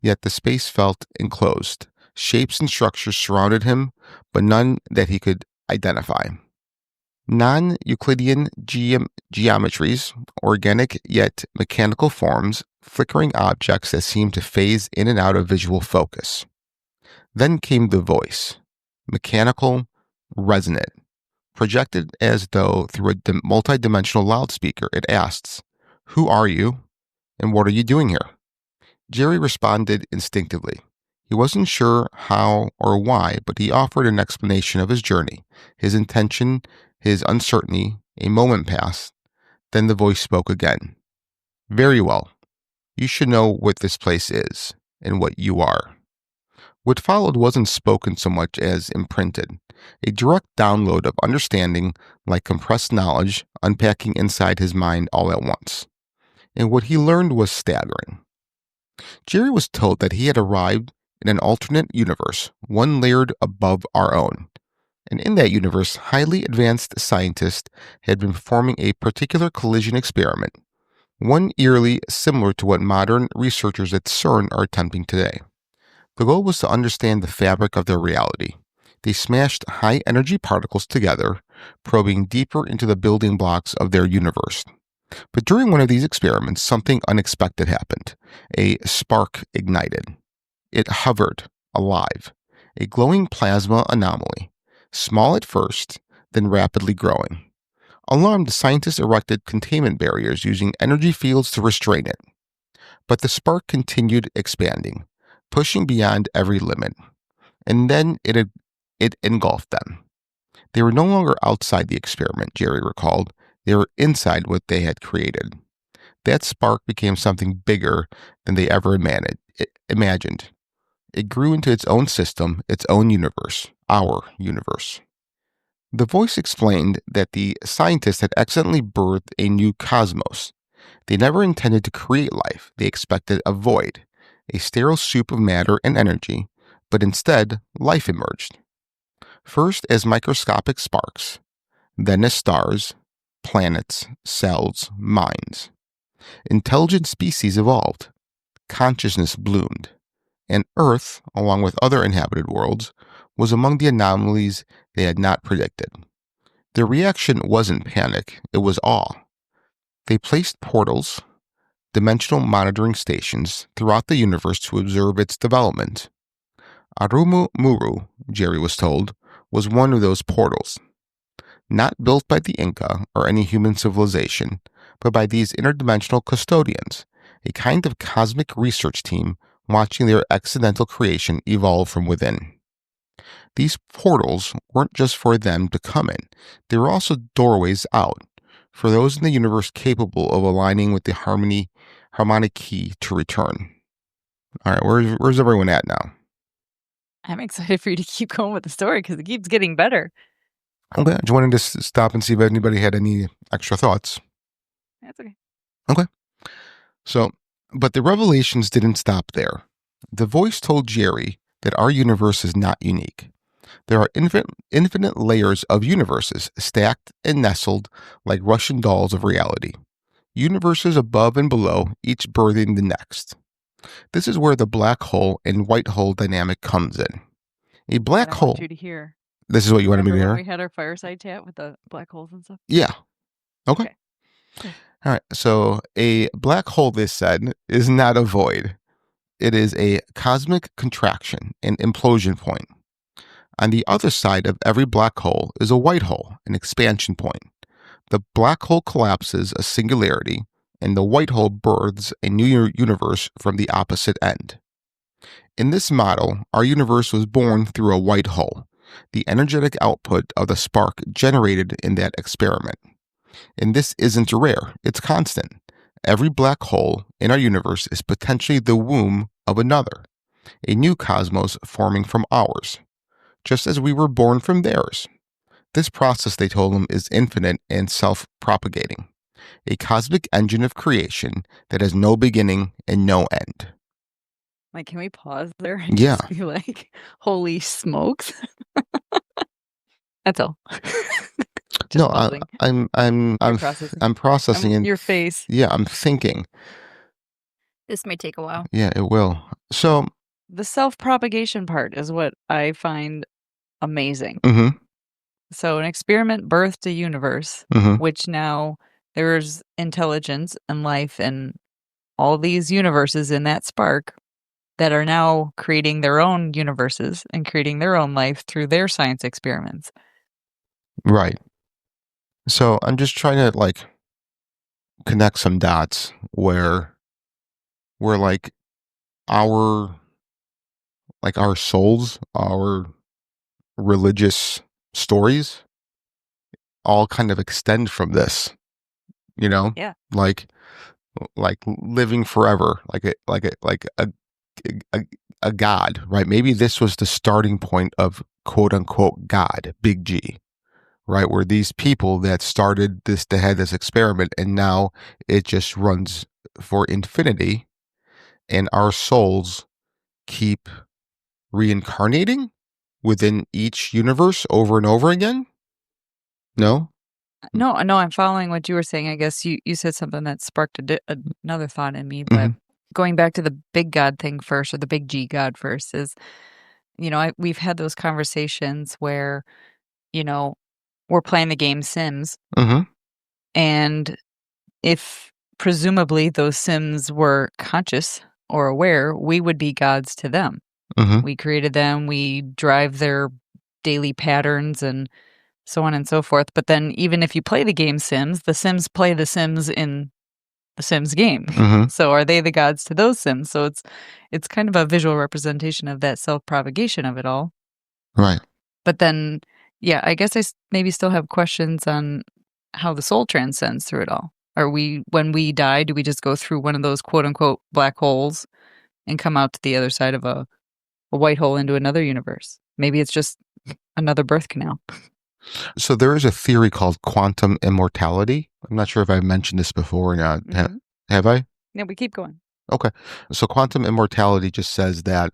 yet the space felt enclosed. Shapes and structures surrounded him, but none that he could identify. Non-Euclidean geometries, organic yet mechanical forms, flickering objects that seemed to phase in and out of visual focus. Then came the voice, mechanical, resonant, projected as though through a multi-dimensional loudspeaker. It asks, "Who are you, and what are you doing here?" Jerry responded instinctively. He wasn't sure how or why, but he offered an explanation of his journey, his intention, his uncertainty. A moment passed. Then the voice spoke again. "Very well. You should know what this place is, and what you are." What followed wasn't spoken so much as imprinted, a direct download of understanding, like compressed knowledge, unpacking inside his mind all at once. And what he learned was staggering. Jerry was told that he had arrived in an alternate universe, one layered above our own. And in that universe, highly advanced scientists had been performing a particular collision experiment, one eerily similar to what modern researchers at CERN are attempting today. The goal was to understand the fabric of their reality. They smashed high-energy particles together, probing deeper into the building blocks of their universe. But during one of these experiments, something unexpected happened. A spark ignited. It hovered, alive, a glowing plasma anomaly, small at first, then rapidly growing. Alarmed, the scientists erected containment barriers using energy fields to restrain it. But the spark continued expanding, pushing beyond every limit. And then it engulfed them. They were no longer outside the experiment, Jerry recalled. They were inside what they had created. That spark became something bigger than they ever imagined. It grew into its own system, its own universe, our universe. The voice explained that the scientists had accidentally birthed a new cosmos. They never intended to create life. They expected a void, a sterile soup of matter and energy, but instead, life emerged. First as microscopic sparks, then as stars, planets, cells, minds. Intelligent species evolved. Consciousness bloomed. And Earth, along with other inhabited worlds, was among the anomalies they had not predicted. Their reaction wasn't panic, it was awe. They placed portals, dimensional monitoring stations, throughout the universe to observe its development. Aramu-Muru, Jerry was told, was one of those portals. Not built by the Inca or any human civilization, but by these interdimensional custodians, a kind of cosmic research team watching their accidental creation evolve from within. These portals weren't just for them to come in, they were also doorways out, for those in the universe capable of aligning with the harmonic key to return. All right, where's everyone at now? I'm excited for you to keep going with the story because it keeps getting better. Okay, I just wanted to stop and see if anybody had any extra thoughts. That's okay. Okay. But the revelations didn't stop there. The voice told Jerry that our universe is not unique. There are infinite layers of universes stacked and nestled like Russian dolls of reality. Universes above and below, each birthing the next. This is where the black hole and white hole dynamic comes in. A black I hole. want you to hear. This is what you wanted me to Remember hear? when we had our fireside chat with the black holes and stuff? Yeah. Okay. All right. So a black hole, this said, is not a void. It is a cosmic contraction, an implosion point. On the other side of every black hole is a white hole, an expansion point. The black hole collapses a singularity, and the white hole births a new universe from the opposite end. In this model, our universe was born through a white hole, the energetic output of the spark generated in that experiment. And this isn't rare, it's constant. Every black hole in our universe is potentially the womb of another, a new cosmos forming from ours, just as we were born from theirs. This process, they told him, is infinite and self-propagating, a cosmic engine of creation that has no beginning and no end. Like, can we pause there and Yeah. just be like, holy smokes? That's all. Just No, pausing. I'm processing. processing and Your face. yeah, I'm thinking. This may take a while. Yeah, it will. So The self-propagation part is what I find amazing. mhm, So an experiment birthed a universe, mhm. which now there's intelligence and life and all these universes in that spark that are now creating their own universes and creating their own life through their science experiments. Right. So I'm just trying to like connect some dots where like our souls, our religious stories all kind of extend from this, you know? Yeah. Like living forever, like a god, right? Maybe this was the starting point of quote unquote God, big G, right? Where these people that started this, they had this experiment and now it just runs for infinity and our souls keep reincarnating within each universe over and over again? No? No, I'm following what you were saying. I guess you said something that sparked another thought in me. But going back to the big God thing first, or the big G God first, is, we've had those conversations where, we're playing the game Sims. Mm-hmm. And if presumably those Sims were conscious or aware, we would be gods to them. Mm-hmm. We created them. We drive their daily patterns and so on and so forth. But then even if you play the game Sims, the Sims play the Sims in the Sims game. Mm-hmm. So are they the gods to those Sims? So it's kind of a visual representation of that self-propagation of it all. Right. But then, yeah, I guess I maybe still have questions on how the soul transcends through it all. When we die, do we just go through one of those quote unquote black holes and come out to the other side of a white hole into another universe? Maybe it's just another birth canal. So there is a theory called quantum immortality. I'm not sure if I've mentioned this before or not. Mm-hmm. Have I? Yeah, we keep going. Okay. So quantum immortality just says that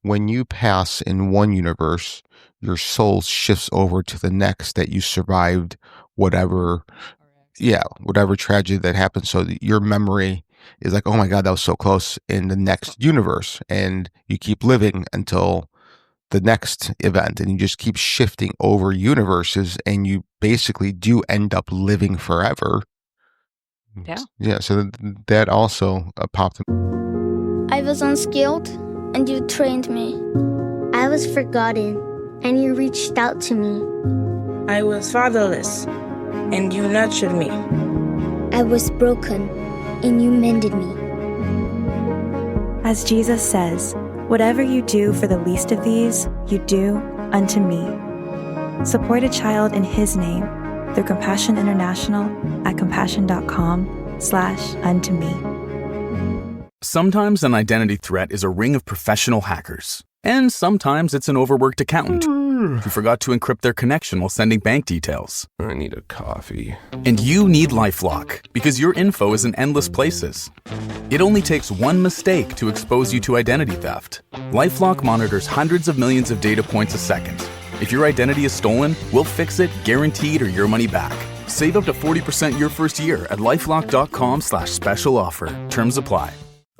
when you pass in one universe, your soul shifts over to the next, that you survived whatever tragedy that happened. So that your memory is like, oh my God, that was so close in the next universe. And you keep living until the next event, and you just keep shifting over universes, and you basically do end up living forever. Yeah. Yeah. So that also popped. I was unskilled, and you trained me. I was forgotten, and you reached out to me. I was fatherless, and you nurtured me. I was broken, and you mended me. As Jesus says, whatever you do for the least of these, you do unto me. Support a child in his name through Compassion International at compassion.com/unto me. Sometimes an identity threat is a ring of professional hackers, and sometimes it's an overworked accountant. who forgot to encrypt their connection while sending bank details. I need a coffee. And you need LifeLock because your info is in endless places. It only takes one mistake to expose you to identity theft. LifeLock monitors hundreds of millions of data points a second. If your identity is stolen, we'll fix it, guaranteed, or your money back. Save up to 40% your first year at lifelock.com/special offer. Terms apply.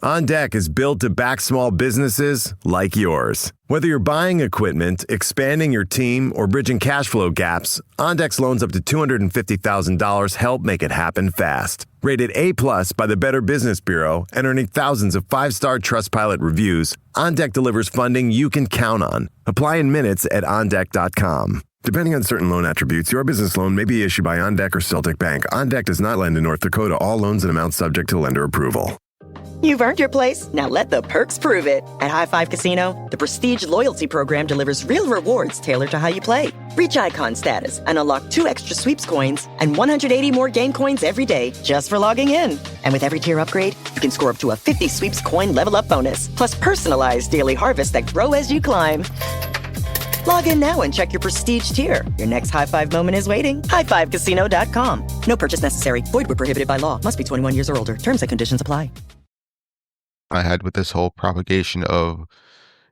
OnDeck is built to back small businesses like yours. Whether you're buying equipment, expanding your team, or bridging cash flow gaps, OnDeck's loans up to $250,000 help make it happen fast. Rated A+ by the Better Business Bureau and earning thousands of 5-star Trustpilot reviews, OnDeck delivers funding you can count on. Apply in minutes at OnDeck.com. Depending on certain loan attributes, your business loan may be issued by OnDeck or Celtic Bank. OnDeck does not lend in North Dakota. All loans and amounts subject to lender approval. You've earned your place. Now let the perks prove it. At High Five Casino, the Prestige Loyalty Program delivers real rewards tailored to how you play. Reach icon status and unlock 2 extra sweeps coins and 180 more game coins every day just for logging in. And with every tier upgrade, you can score up to a 50 sweeps coin level up bonus, plus personalized daily harvests that grow as you climb. Log in now and check your Prestige tier. Your next High Five moment is waiting. HighFiveCasino.com. No purchase necessary. Void where prohibited by law. Must be 21 years or older. Terms and conditions apply. I had with this whole propagation of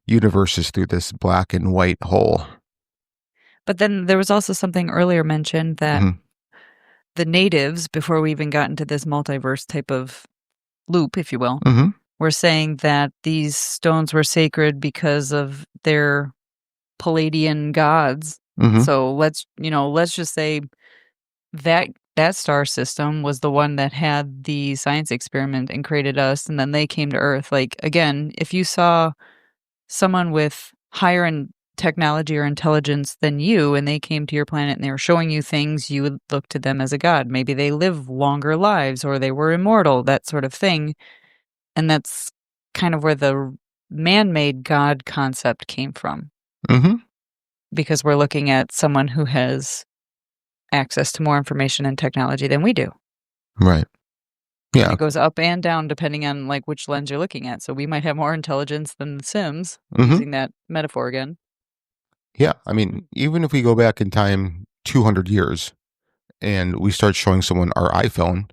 universes through this black and white hole. But then there was also something earlier mentioned that the natives, before we even got into this multiverse type of loop, if you will, were saying that these stones were sacred because of their Palladian gods. So let's just say that star system was the one that had the science experiment and created us, and then they came to Earth. Like, again, if you saw someone with higher technology or intelligence than you and they came to your planet and they were showing you things, you would look to them as a god. Maybe they live longer lives or they were immortal, that sort of thing. And that's kind of where the man-made god concept came from. Because we're looking at someone who has access to more information and technology than we do. Right. Yeah. And it goes up and down depending on like which lens you're looking at. So we might have more intelligence than the Sims, using that metaphor again. Yeah. I mean, even if we go back in time 200 years and we start showing someone our iPhone,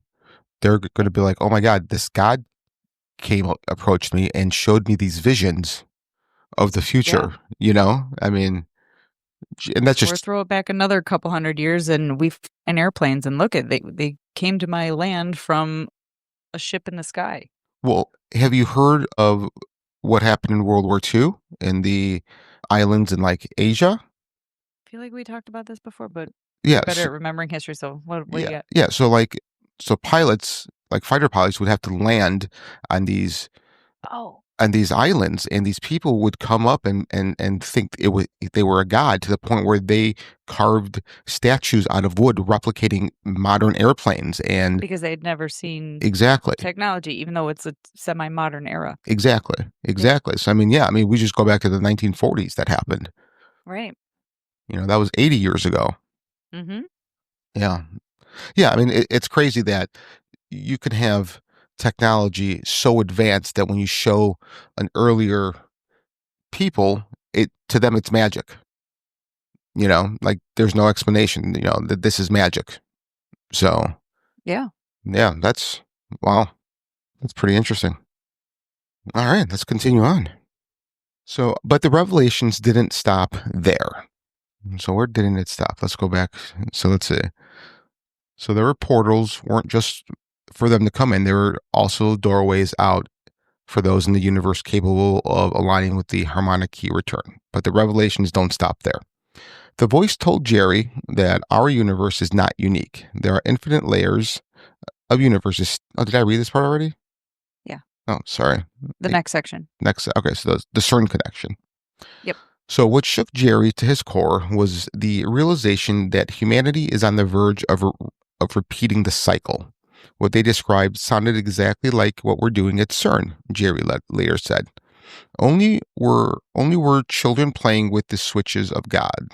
they're going to be like, oh my God, this God approached me and showed me these visions of the future, you know? I mean, and that's just... Or throw it back another couple hundred years and in airplanes and look at they came to my land from a ship in the sky. Well, have you heard of what happened in World War II in the islands in like Asia? I feel like we talked about this before, but yeah, better at remembering history. So what do you got? Yeah, so pilots, like fighter pilots, would have to land on these islands, and these people would come up and think they were a god, to the point where they carved statues out of wood replicating modern airplanes, and because they had never seen technology, even though it's a semi-modern era. Exactly. So I mean, we just go back to the 1940s that happened. Right. You know, that was 80 years ago. Yeah. I mean, it's crazy that you can have technology so advanced that when you show an earlier people, to them it's magic. You know, like there's no explanation, you know, that this is magic. So yeah, that's pretty interesting. All right, let's continue on. So, but the revelations didn't stop there. So where didn't it stop? Let's go back. So let's see. So there were portals, weren't just for them to come in. There were also doorways out for those in the universe capable of aligning with the harmonic key return. But the revelations don't stop there. The voice told Jerry that our universe is not unique. There are infinite layers of universes. Oh, did I read this part already? Yeah. Oh, sorry. The next section. Okay, so the CERN connection. Yep. So what shook Jerry to his core was the realization that humanity is on the verge of repeating the cycle. What they described sounded exactly like what we're doing at CERN, Jerry later said. Only were children playing with the switches of God.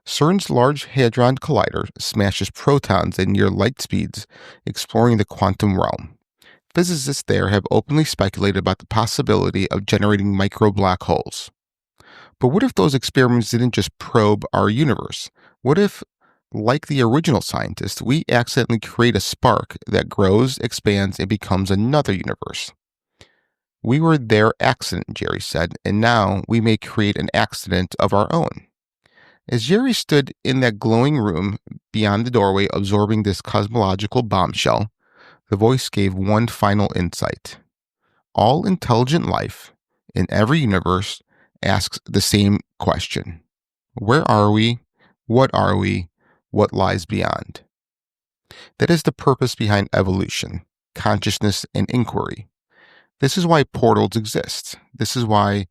CERN's Large Hadron Collider smashes protons at near light speeds, exploring the quantum realm. Physicists there have openly speculated about the possibility of generating micro black holes. But what if those experiments didn't just probe our universe? What if, like the original scientist, we accidentally create a spark that grows, expands, and becomes another universe? We were their accident, Jerry said, and now we may create an accident of our own. As Jerry stood in that glowing room beyond the doorway absorbing this cosmological bombshell, the voice gave one final insight. All intelligent life in every universe asks the same question. Where are we? What are we? What lies beyond? That is the purpose behind evolution, consciousness, and inquiry. This is why portals exist. This is why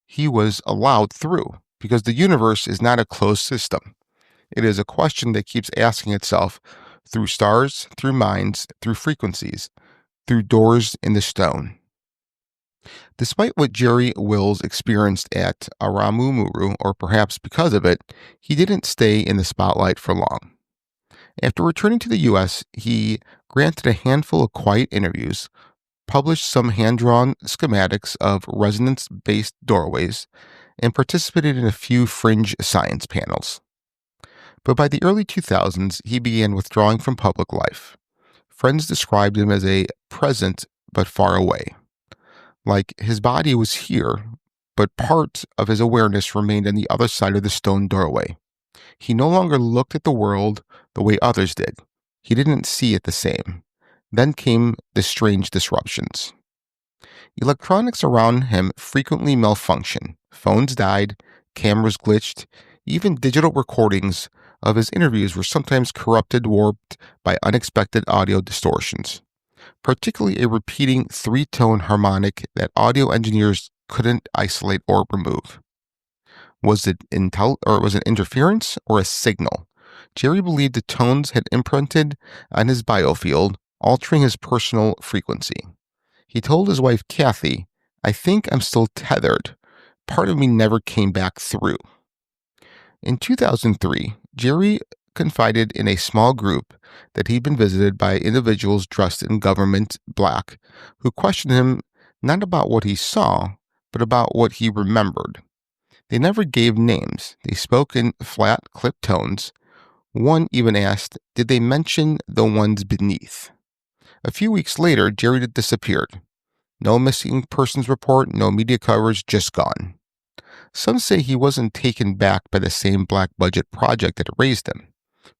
he was allowed through, because the universe is not a closed system. It is a question that keeps asking itself through stars, through minds, through frequencies, through doors in the stone. Despite what Jerry Wills experienced at Aramu-Muru, or perhaps because of it, he didn't stay in the spotlight for long. After returning to the U.S., he granted a handful of quiet interviews, published some hand-drawn schematics of resonance-based doorways, and participated in a few fringe science panels. But by the early 2000s, he began withdrawing from public life. Friends described him as a present but far away. Like his body was here, but part of his awareness remained on the other side of the stone doorway. He no longer looked at the world the way others did. He didn't see it the same. Then came the strange disruptions. Electronics around him frequently malfunctioned. Phones died, cameras glitched, even digital recordings of his interviews were sometimes corrupted, warped by unexpected audio distortions, particularly a repeating three-tone harmonic that audio engineers couldn't isolate or remove. Was it interference or a signal? Jerry believed the tones had imprinted on his biofield, altering his personal frequency. He told his wife, Kathy, "I think I'm still tethered. Part of me never came back through." In 2003, Jerry confided in a small group that he'd been visited by individuals dressed in government black who questioned him not about what he saw, but about what he remembered. They never gave names. They spoke in flat, clipped tones. One even asked, did they mention the ones beneath? A few weeks later, Jerry had disappeared. No missing persons report, no media coverage, just gone. Some say he wasn't taken back by the same black budget project that raised him,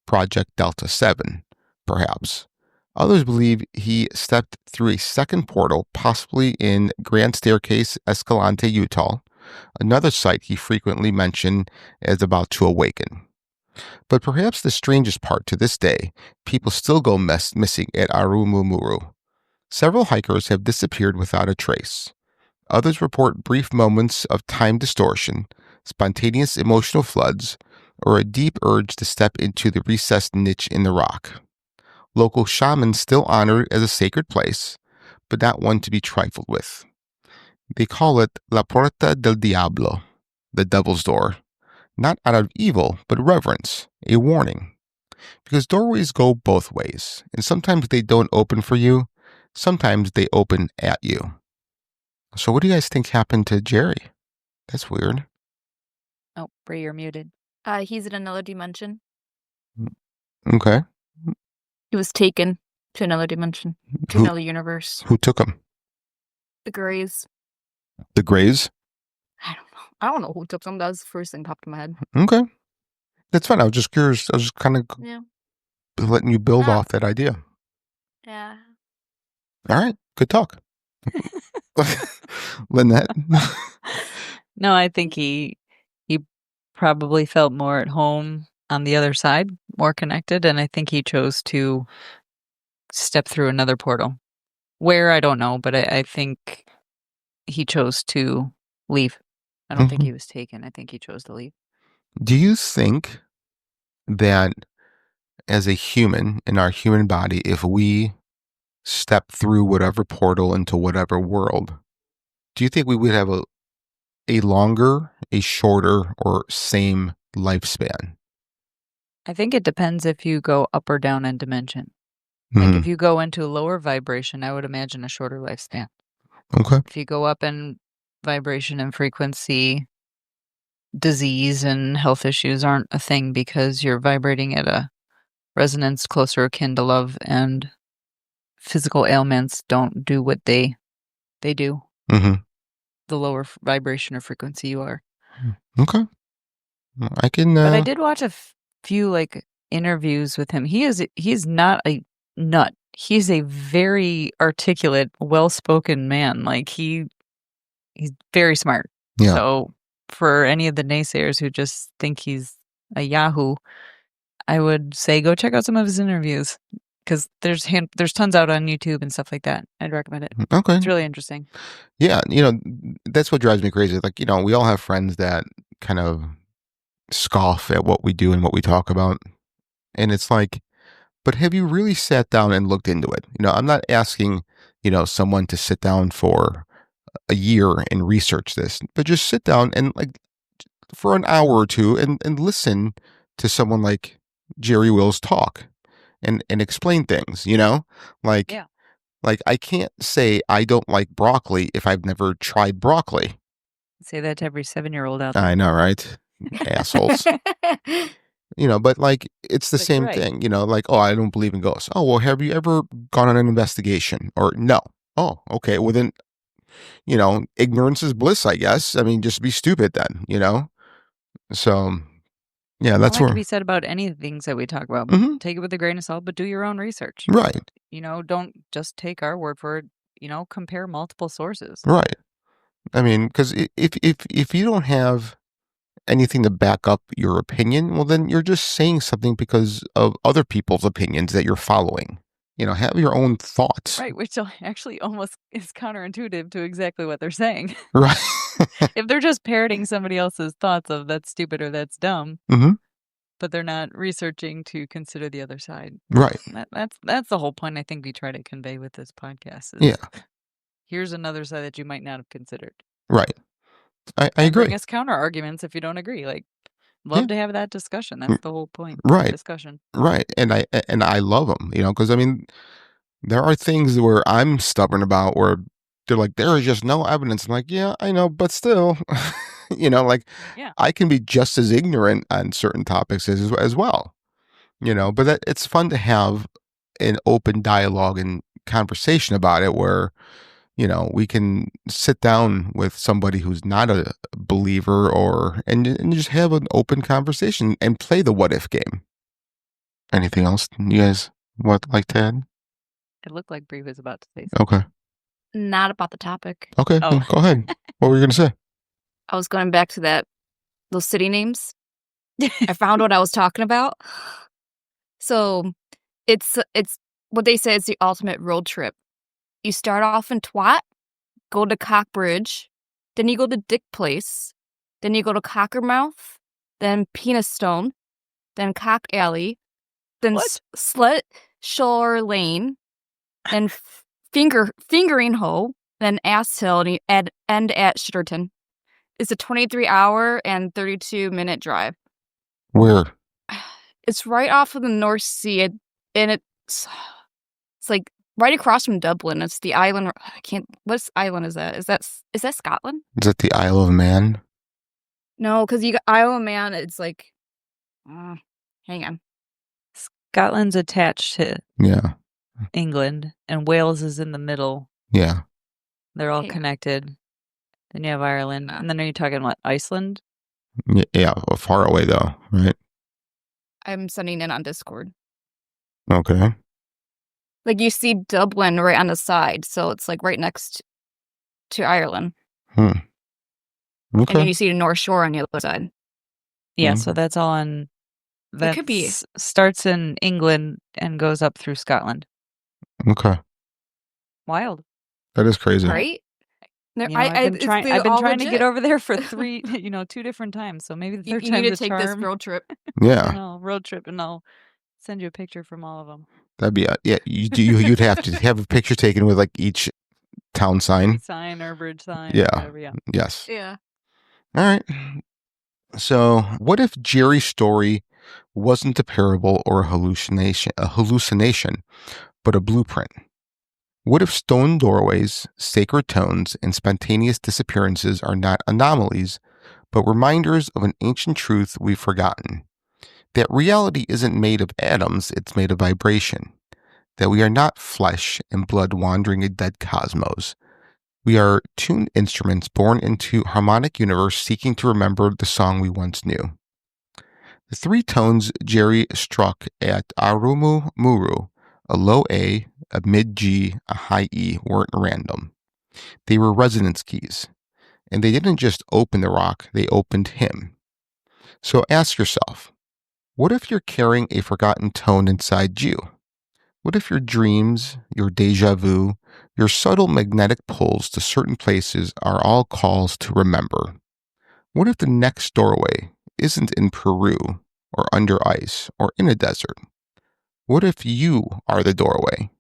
Project Delta 7, perhaps. Others believe he stepped through a second portal, possibly in Grand Staircase, Escalante, Utah, another site he frequently mentioned as about to awaken. But perhaps the strangest part to this day, people still go missing at Aramu-Muru. Several hikers have disappeared without a trace. Others report brief moments of time distortion, spontaneous emotional floods, or a deep urge to step into the recessed niche in the rock. Local shamans still honor it as a sacred place, but not one to be trifled with. They call it La Puerta del Diablo, the devil's door, not out of evil, but reverence, a warning. Because doorways go both ways, and sometimes they don't open for you, sometimes they open at you. So what do you guys think happened to Jerry? That's weird. Oh, Bree, you're muted. He's in another dimension. Okay. He was taken to another dimension, to another universe. Who took him? The Greys. The Greys? I don't know who took them. That was the first thing popped in my head. Okay. That's fine. I was just curious. I was just kind of letting you build off that idea. Yeah. All right. Good talk. Lynette? No, I think he probably felt more at home on the other side, more connected, and I think he chose to step through another portal. Where, I don't know, but I think he chose to leave. I don't think he was taken. I think he chose to leave. Do you think that as a human, in our human body, if we step through whatever portal into whatever world, do you think we would have a longer, a shorter, or same lifespan? I think it depends if you go up or down in dimension. Like if you go into lower vibration, I would imagine a shorter lifespan. Okay. If you go up in vibration and frequency, disease and health issues aren't a thing because you're vibrating at a resonance closer akin to love, and physical ailments don't do what they do. Mm-hmm. The lower vibration or frequency you are. Okay. I can. But I did watch a few like interviews with him. He's not a nut. He's a very articulate, well-spoken man. Like he's very smart. Yeah. So for any of the naysayers who just think he's a Yahoo, I would say go check out some of his interviews because there's tons out on YouTube and stuff like that. I'd recommend it. Okay. It's really interesting. Yeah, that's what drives me crazy. Like, we all have friends that kind of scoff at what we do and what we talk about. And it's like, but have you really sat down and looked into it? I'm not asking, someone to sit down for a year and research this, but just sit down and like for an hour or two and listen to someone like Jerry Wills talk and explain things, like, Yeah. like I can't say I don't like broccoli if I've never tried broccoli. Say that to every 7-year-old out there. I know, right? Assholes. But like, it's the But same you're right. thing, like, oh, I don't believe in ghosts. Oh, well, have you ever gone on an investigation? Or no. Oh, okay. Well, then, ignorance is bliss, I guess. I mean, just be stupid then, So, yeah, that's that where. can be said about any of the things that we talk about. Mhm. Take it with a grain of salt, but do your own research. Right. Don't just take our word for it. Compare multiple sources. Right. I mean, because if you don't have anything to back up your opinion, well, then you're just saying something because of other people's opinions that you're following. Have your own thoughts. Right, which actually almost is counterintuitive to exactly what they're saying. Right. If they're just parroting somebody else's thoughts of that's stupid or that's dumb, Mhm. but they're not researching to consider the other side. Right. That's the whole point I think we try to convey with this podcast. Is Yeah. Here's another side that you might not have considered. Right. I And agree. bring us counter arguments if you don't agree. Like, love Yeah. to have that discussion. That's the whole point. Right. Discussion. Right. And I love them, because I mean, there are things where I'm stubborn about where they're like, there is just no evidence. I'm like, yeah, I know, but still, like Yeah. I can be just as ignorant on certain topics as well, but it's fun to have an open dialogue and conversation about it where, we can sit down with somebody who's not a believer and just have an open conversation and play the what if game. Anything else you guys would like to add? It looked like Bree was about to say something. Okay. Not about the topic. Okay. Oh. Go ahead. What were you going to say? I was going back to those city names. I found what I was talking about. So it's what they say is the ultimate road trip. You start off in Twat, go to Cockbridge, then you go to Dick Place, then you go to Cockermouth, then Penis Stone, then Cock Alley, then Slit Shore Lane, then Fingering Hole, then Ass Hill, and you end at Shitterton. It's a 23-hour and 32-minute drive. Where? It's right off of the North Sea, and it's like right across from Dublin. It's the island. What island is that? Is that Scotland? Is it the Isle of Man? No, because you got Isle of Man. It's like, hang on. Scotland's attached to Yeah. England, and Wales is in the middle. Yeah. They're all Okay. connected. Then you have Ireland. And then are you talking what, Iceland? Yeah. Far away though, right? I'm sending in on Discord. Okay. Like you see Dublin right on the side, so it's like right next to Ireland, and then Okay. you see the North Shore on the other side. Yeah, so that's all on. That could be- starts in England and goes up through Scotland. Okay. Wild. That is crazy. Right? No, I've been trying. I've been all trying to get legit. over there for 2 different times. So maybe the You third need time's to a take this charm. road trip. Yeah. Road trip, and I'll send you a picture from all of them. That'd be yeah. You'd have to have a picture taken with like each town sign. Sign or bridge sign. Yeah. Or whatever, yeah. Yes. Yeah. All right. So, what if Jerry's story wasn't a parable or a hallucination, but a blueprint? What if stone doorways, sacred tones, and spontaneous disappearances are not anomalies, but reminders of an ancient truth we've forgotten. That reality isn't made of atoms, it's made of vibration. That we are not flesh and blood wandering a dead cosmos. We are tuned instruments born into harmonic universe seeking to remember the song we once knew. The three tones Jerry struck at Aramu-Muru, a low A, a mid G, a high E, weren't random. They were resonance keys. And they didn't just open the rock, they opened him. So ask yourself, what if you're carrying a forgotten tone inside you? What if your dreams, your deja vu, your subtle magnetic pulls to certain places are all calls to remember? What if the next doorway isn't in Peru or under ice or in a desert? What if you are the doorway?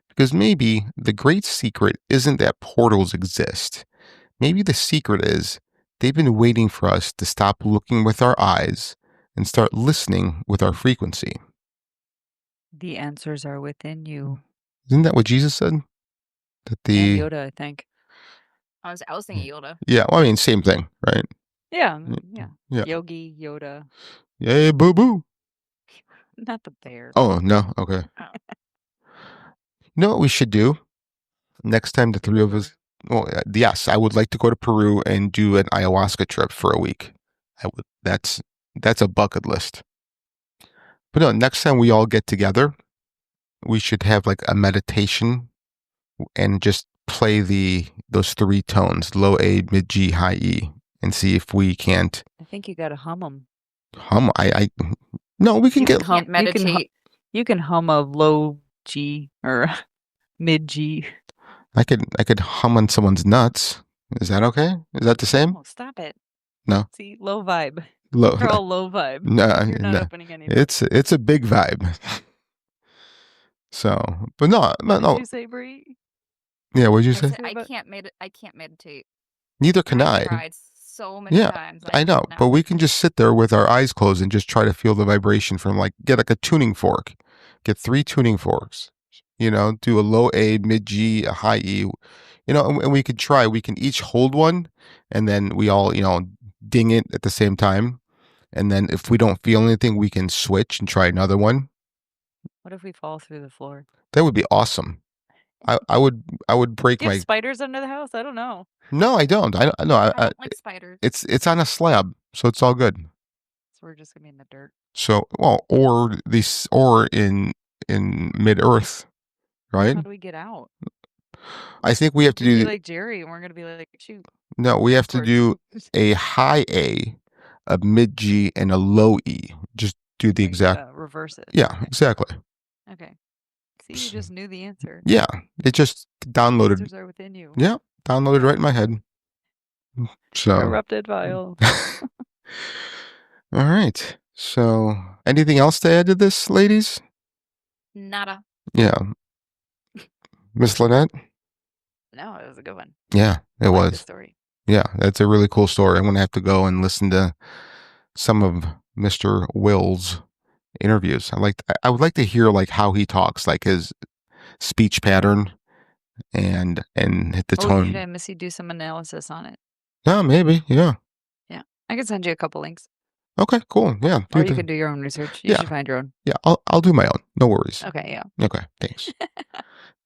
Because maybe the great secret isn't that portals exist. Maybe the secret is they've been waiting for us to stop looking with our eyes and start listening with our frequency. The answers are within you. Isn't that what Jesus said? That And Yoda, I think. I was thinking Yoda. Yeah, well, I mean, same thing, right? Yeah. Yeah. Yogi, Yoda. Yay, boo boo. Not the bear. Oh, no. Okay. You know what we should do? Next time the three of us. Well, yes, I would like to go to Peru and do an ayahuasca trip for a week. That's a bucket list. But no, next time we all get together, we should have like a meditation and just play those three tones, low A, mid G, high E, and see if we can't I think you got to hum them. hum. No, we can You get can't meditate. You can hum a low G or mid G. I could hum on someone's nuts. Is that okay? Is that the same? Oh, stop it. No. See, low vibe. Low. They're all low vibe. No, You're not no. opening anything. It's a big vibe. So, but no. What did you say, Bree? Yeah, what'd you I say? said, I can't meditate. Neither can I. Tried so many times. I know, but we can just sit there with our eyes closed and just try to feel the vibration from get like a tuning fork. Get 3 tuning forks. Do a low A, mid G, a high E. And we could try. We can each hold one, and then we all, ding it at the same time. And then if we don't feel anything, we can switch and try another one. What if we fall through the floor? That would be awesome. I would break Do you my have spiders under the house? I don't know. No, I don't. I don't like spiders. It's on a slab, so it's all good. So we're just gonna be in the dirt. So, or in mid-earth, right? How do we get out? I think we have to Be do like Jerry, and we're gonna be like, shoot. No, we have to do a high A, a mid G, and a low E. Just do the exact reverse it. Yeah, exactly. Okay. See, you just knew the answer. Yeah, it just downloaded. The answers are within you. Yeah, downloaded right in my head. So Corrupted file. All right. So, anything else to add to this, ladies? Nada. Yeah. Miss Lynette? No, it was a good one. Yeah, it was. The story. Yeah, that's a really cool story. I'm going to have to go and listen to some of Mr. Will's interviews. I would like to hear how he talks, like his speech pattern and hit the tone. You should have Missy do some analysis on it. Yeah, maybe. Yeah. Yeah. I can send you a couple links. Okay, cool. Yeah. Or you can do your own research. You should find your own. Yeah, I'll do my own. No worries. Okay, yeah. Okay, thanks.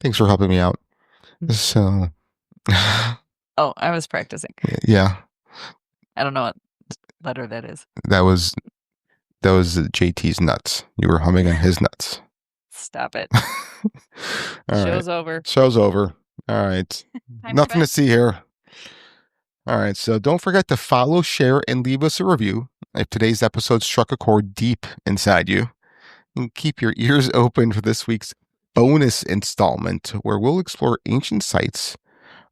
Thanks for helping me out. So. Oh, I was practicing. Yeah. I don't know what letter that is. That was JT's nuts. You were humming on his nuts. Stop it. Show's over. Show's over. All right. Nothing to see here. All right. So don't forget to follow, share, and leave us a review if today's episode struck a chord deep inside you. And keep your ears open for this week's bonus installment where we'll explore ancient sites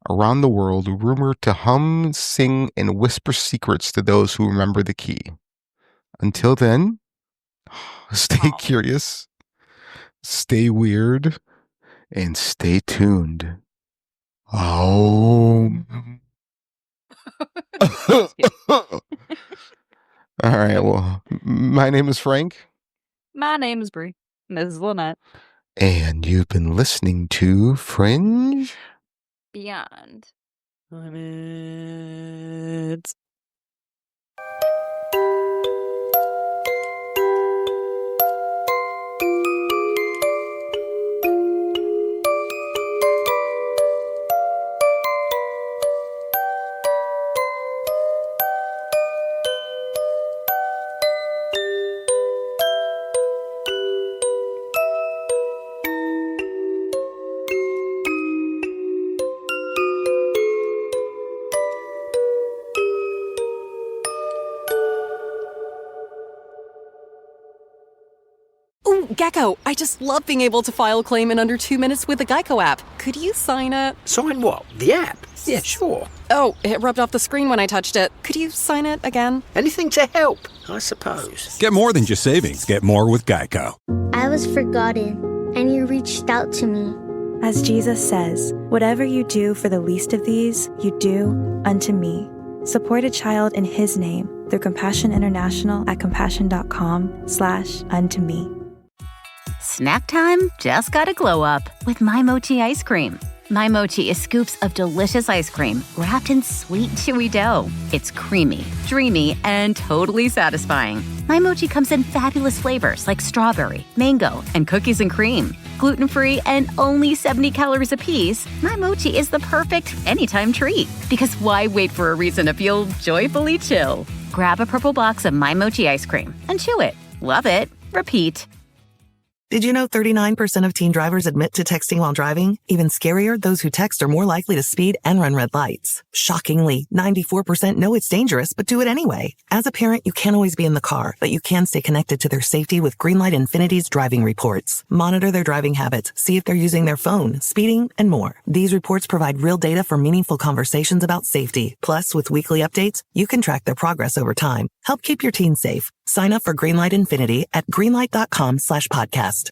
around the world rumored to hum, sing, and whisper secrets to those who remember the key. Until then, stay curious, stay weird, and stay tuned. Oh. All right. Well, my name is Frank. My name is Bree. This is Lynette. And you've been listening to Fringe Beyond Limits. Gecko, I just love being able to file a claim in under 2 minutes with the Geico app. Could you sign it? Sign what? The app? Yeah, sure. Oh, it rubbed off the screen when I touched it. Could you sign it again? Anything to help, I suppose. Get more than just savings. Get more with Geico. I was forgotten, and you reached out to me. As Jesus says, whatever you do for the least of these, you do unto me. Support a child in his name through Compassion International at compassion.com/unto me. Snack time just got a glow up with My Mochi ice cream. My Mochi is scoops of delicious ice cream wrapped in sweet, chewy dough. It's creamy, dreamy, and totally satisfying. My Mochi comes in fabulous flavors like strawberry, mango, and cookies and cream. Gluten-free and only 70 calories apiece, My Mochi is the perfect anytime treat. Because why wait for a reason to feel joyfully chill? Grab a purple box of My Mochi ice cream and chew it. Love it. Repeat. Did you know 39% of teen drivers admit to texting while driving? Even scarier, those who text are more likely to speed and run red lights. Shockingly, 94% know it's dangerous but do it anyway. As a parent, you can't always be in the car, but you can stay connected to their safety with Greenlight Infinity's driving reports. Monitor their driving habits, see if they're using their phone, speeding, and more. These reports provide real data for meaningful conversations about safety. Plus, with weekly updates, you can track their progress over time. Help keep your teens safe. Sign up for Greenlight Infinity at greenlight.com/podcast.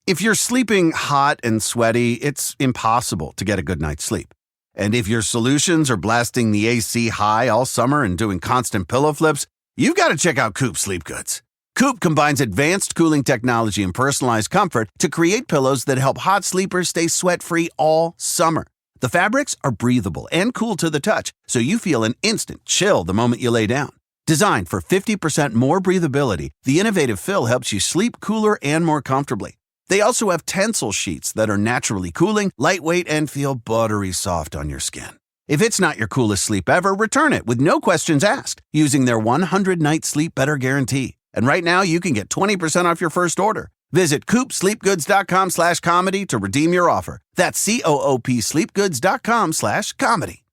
If you're sleeping hot and sweaty, it's impossible to get a good night's sleep. And if your solutions are blasting the AC high all summer and doing constant pillow flips, you've got to check out Coop Sleep Goods. Coop combines advanced cooling technology and personalized comfort to create pillows that help hot sleepers stay sweat-free all summer. The fabrics are breathable and cool to the touch, so you feel an instant chill the moment you lay down. Designed for 50% more breathability, the innovative fill helps you sleep cooler and more comfortably. They also have Tencel sheets that are naturally cooling, lightweight, and feel buttery soft on your skin. If it's not your coolest sleep ever, return it with no questions asked using their 100-night sleep better guarantee. And right now, you can get 20% off your first order. Visit coopsleepgoods.com/comedy to redeem your offer. That's COOP sleepgoods.com/comedy.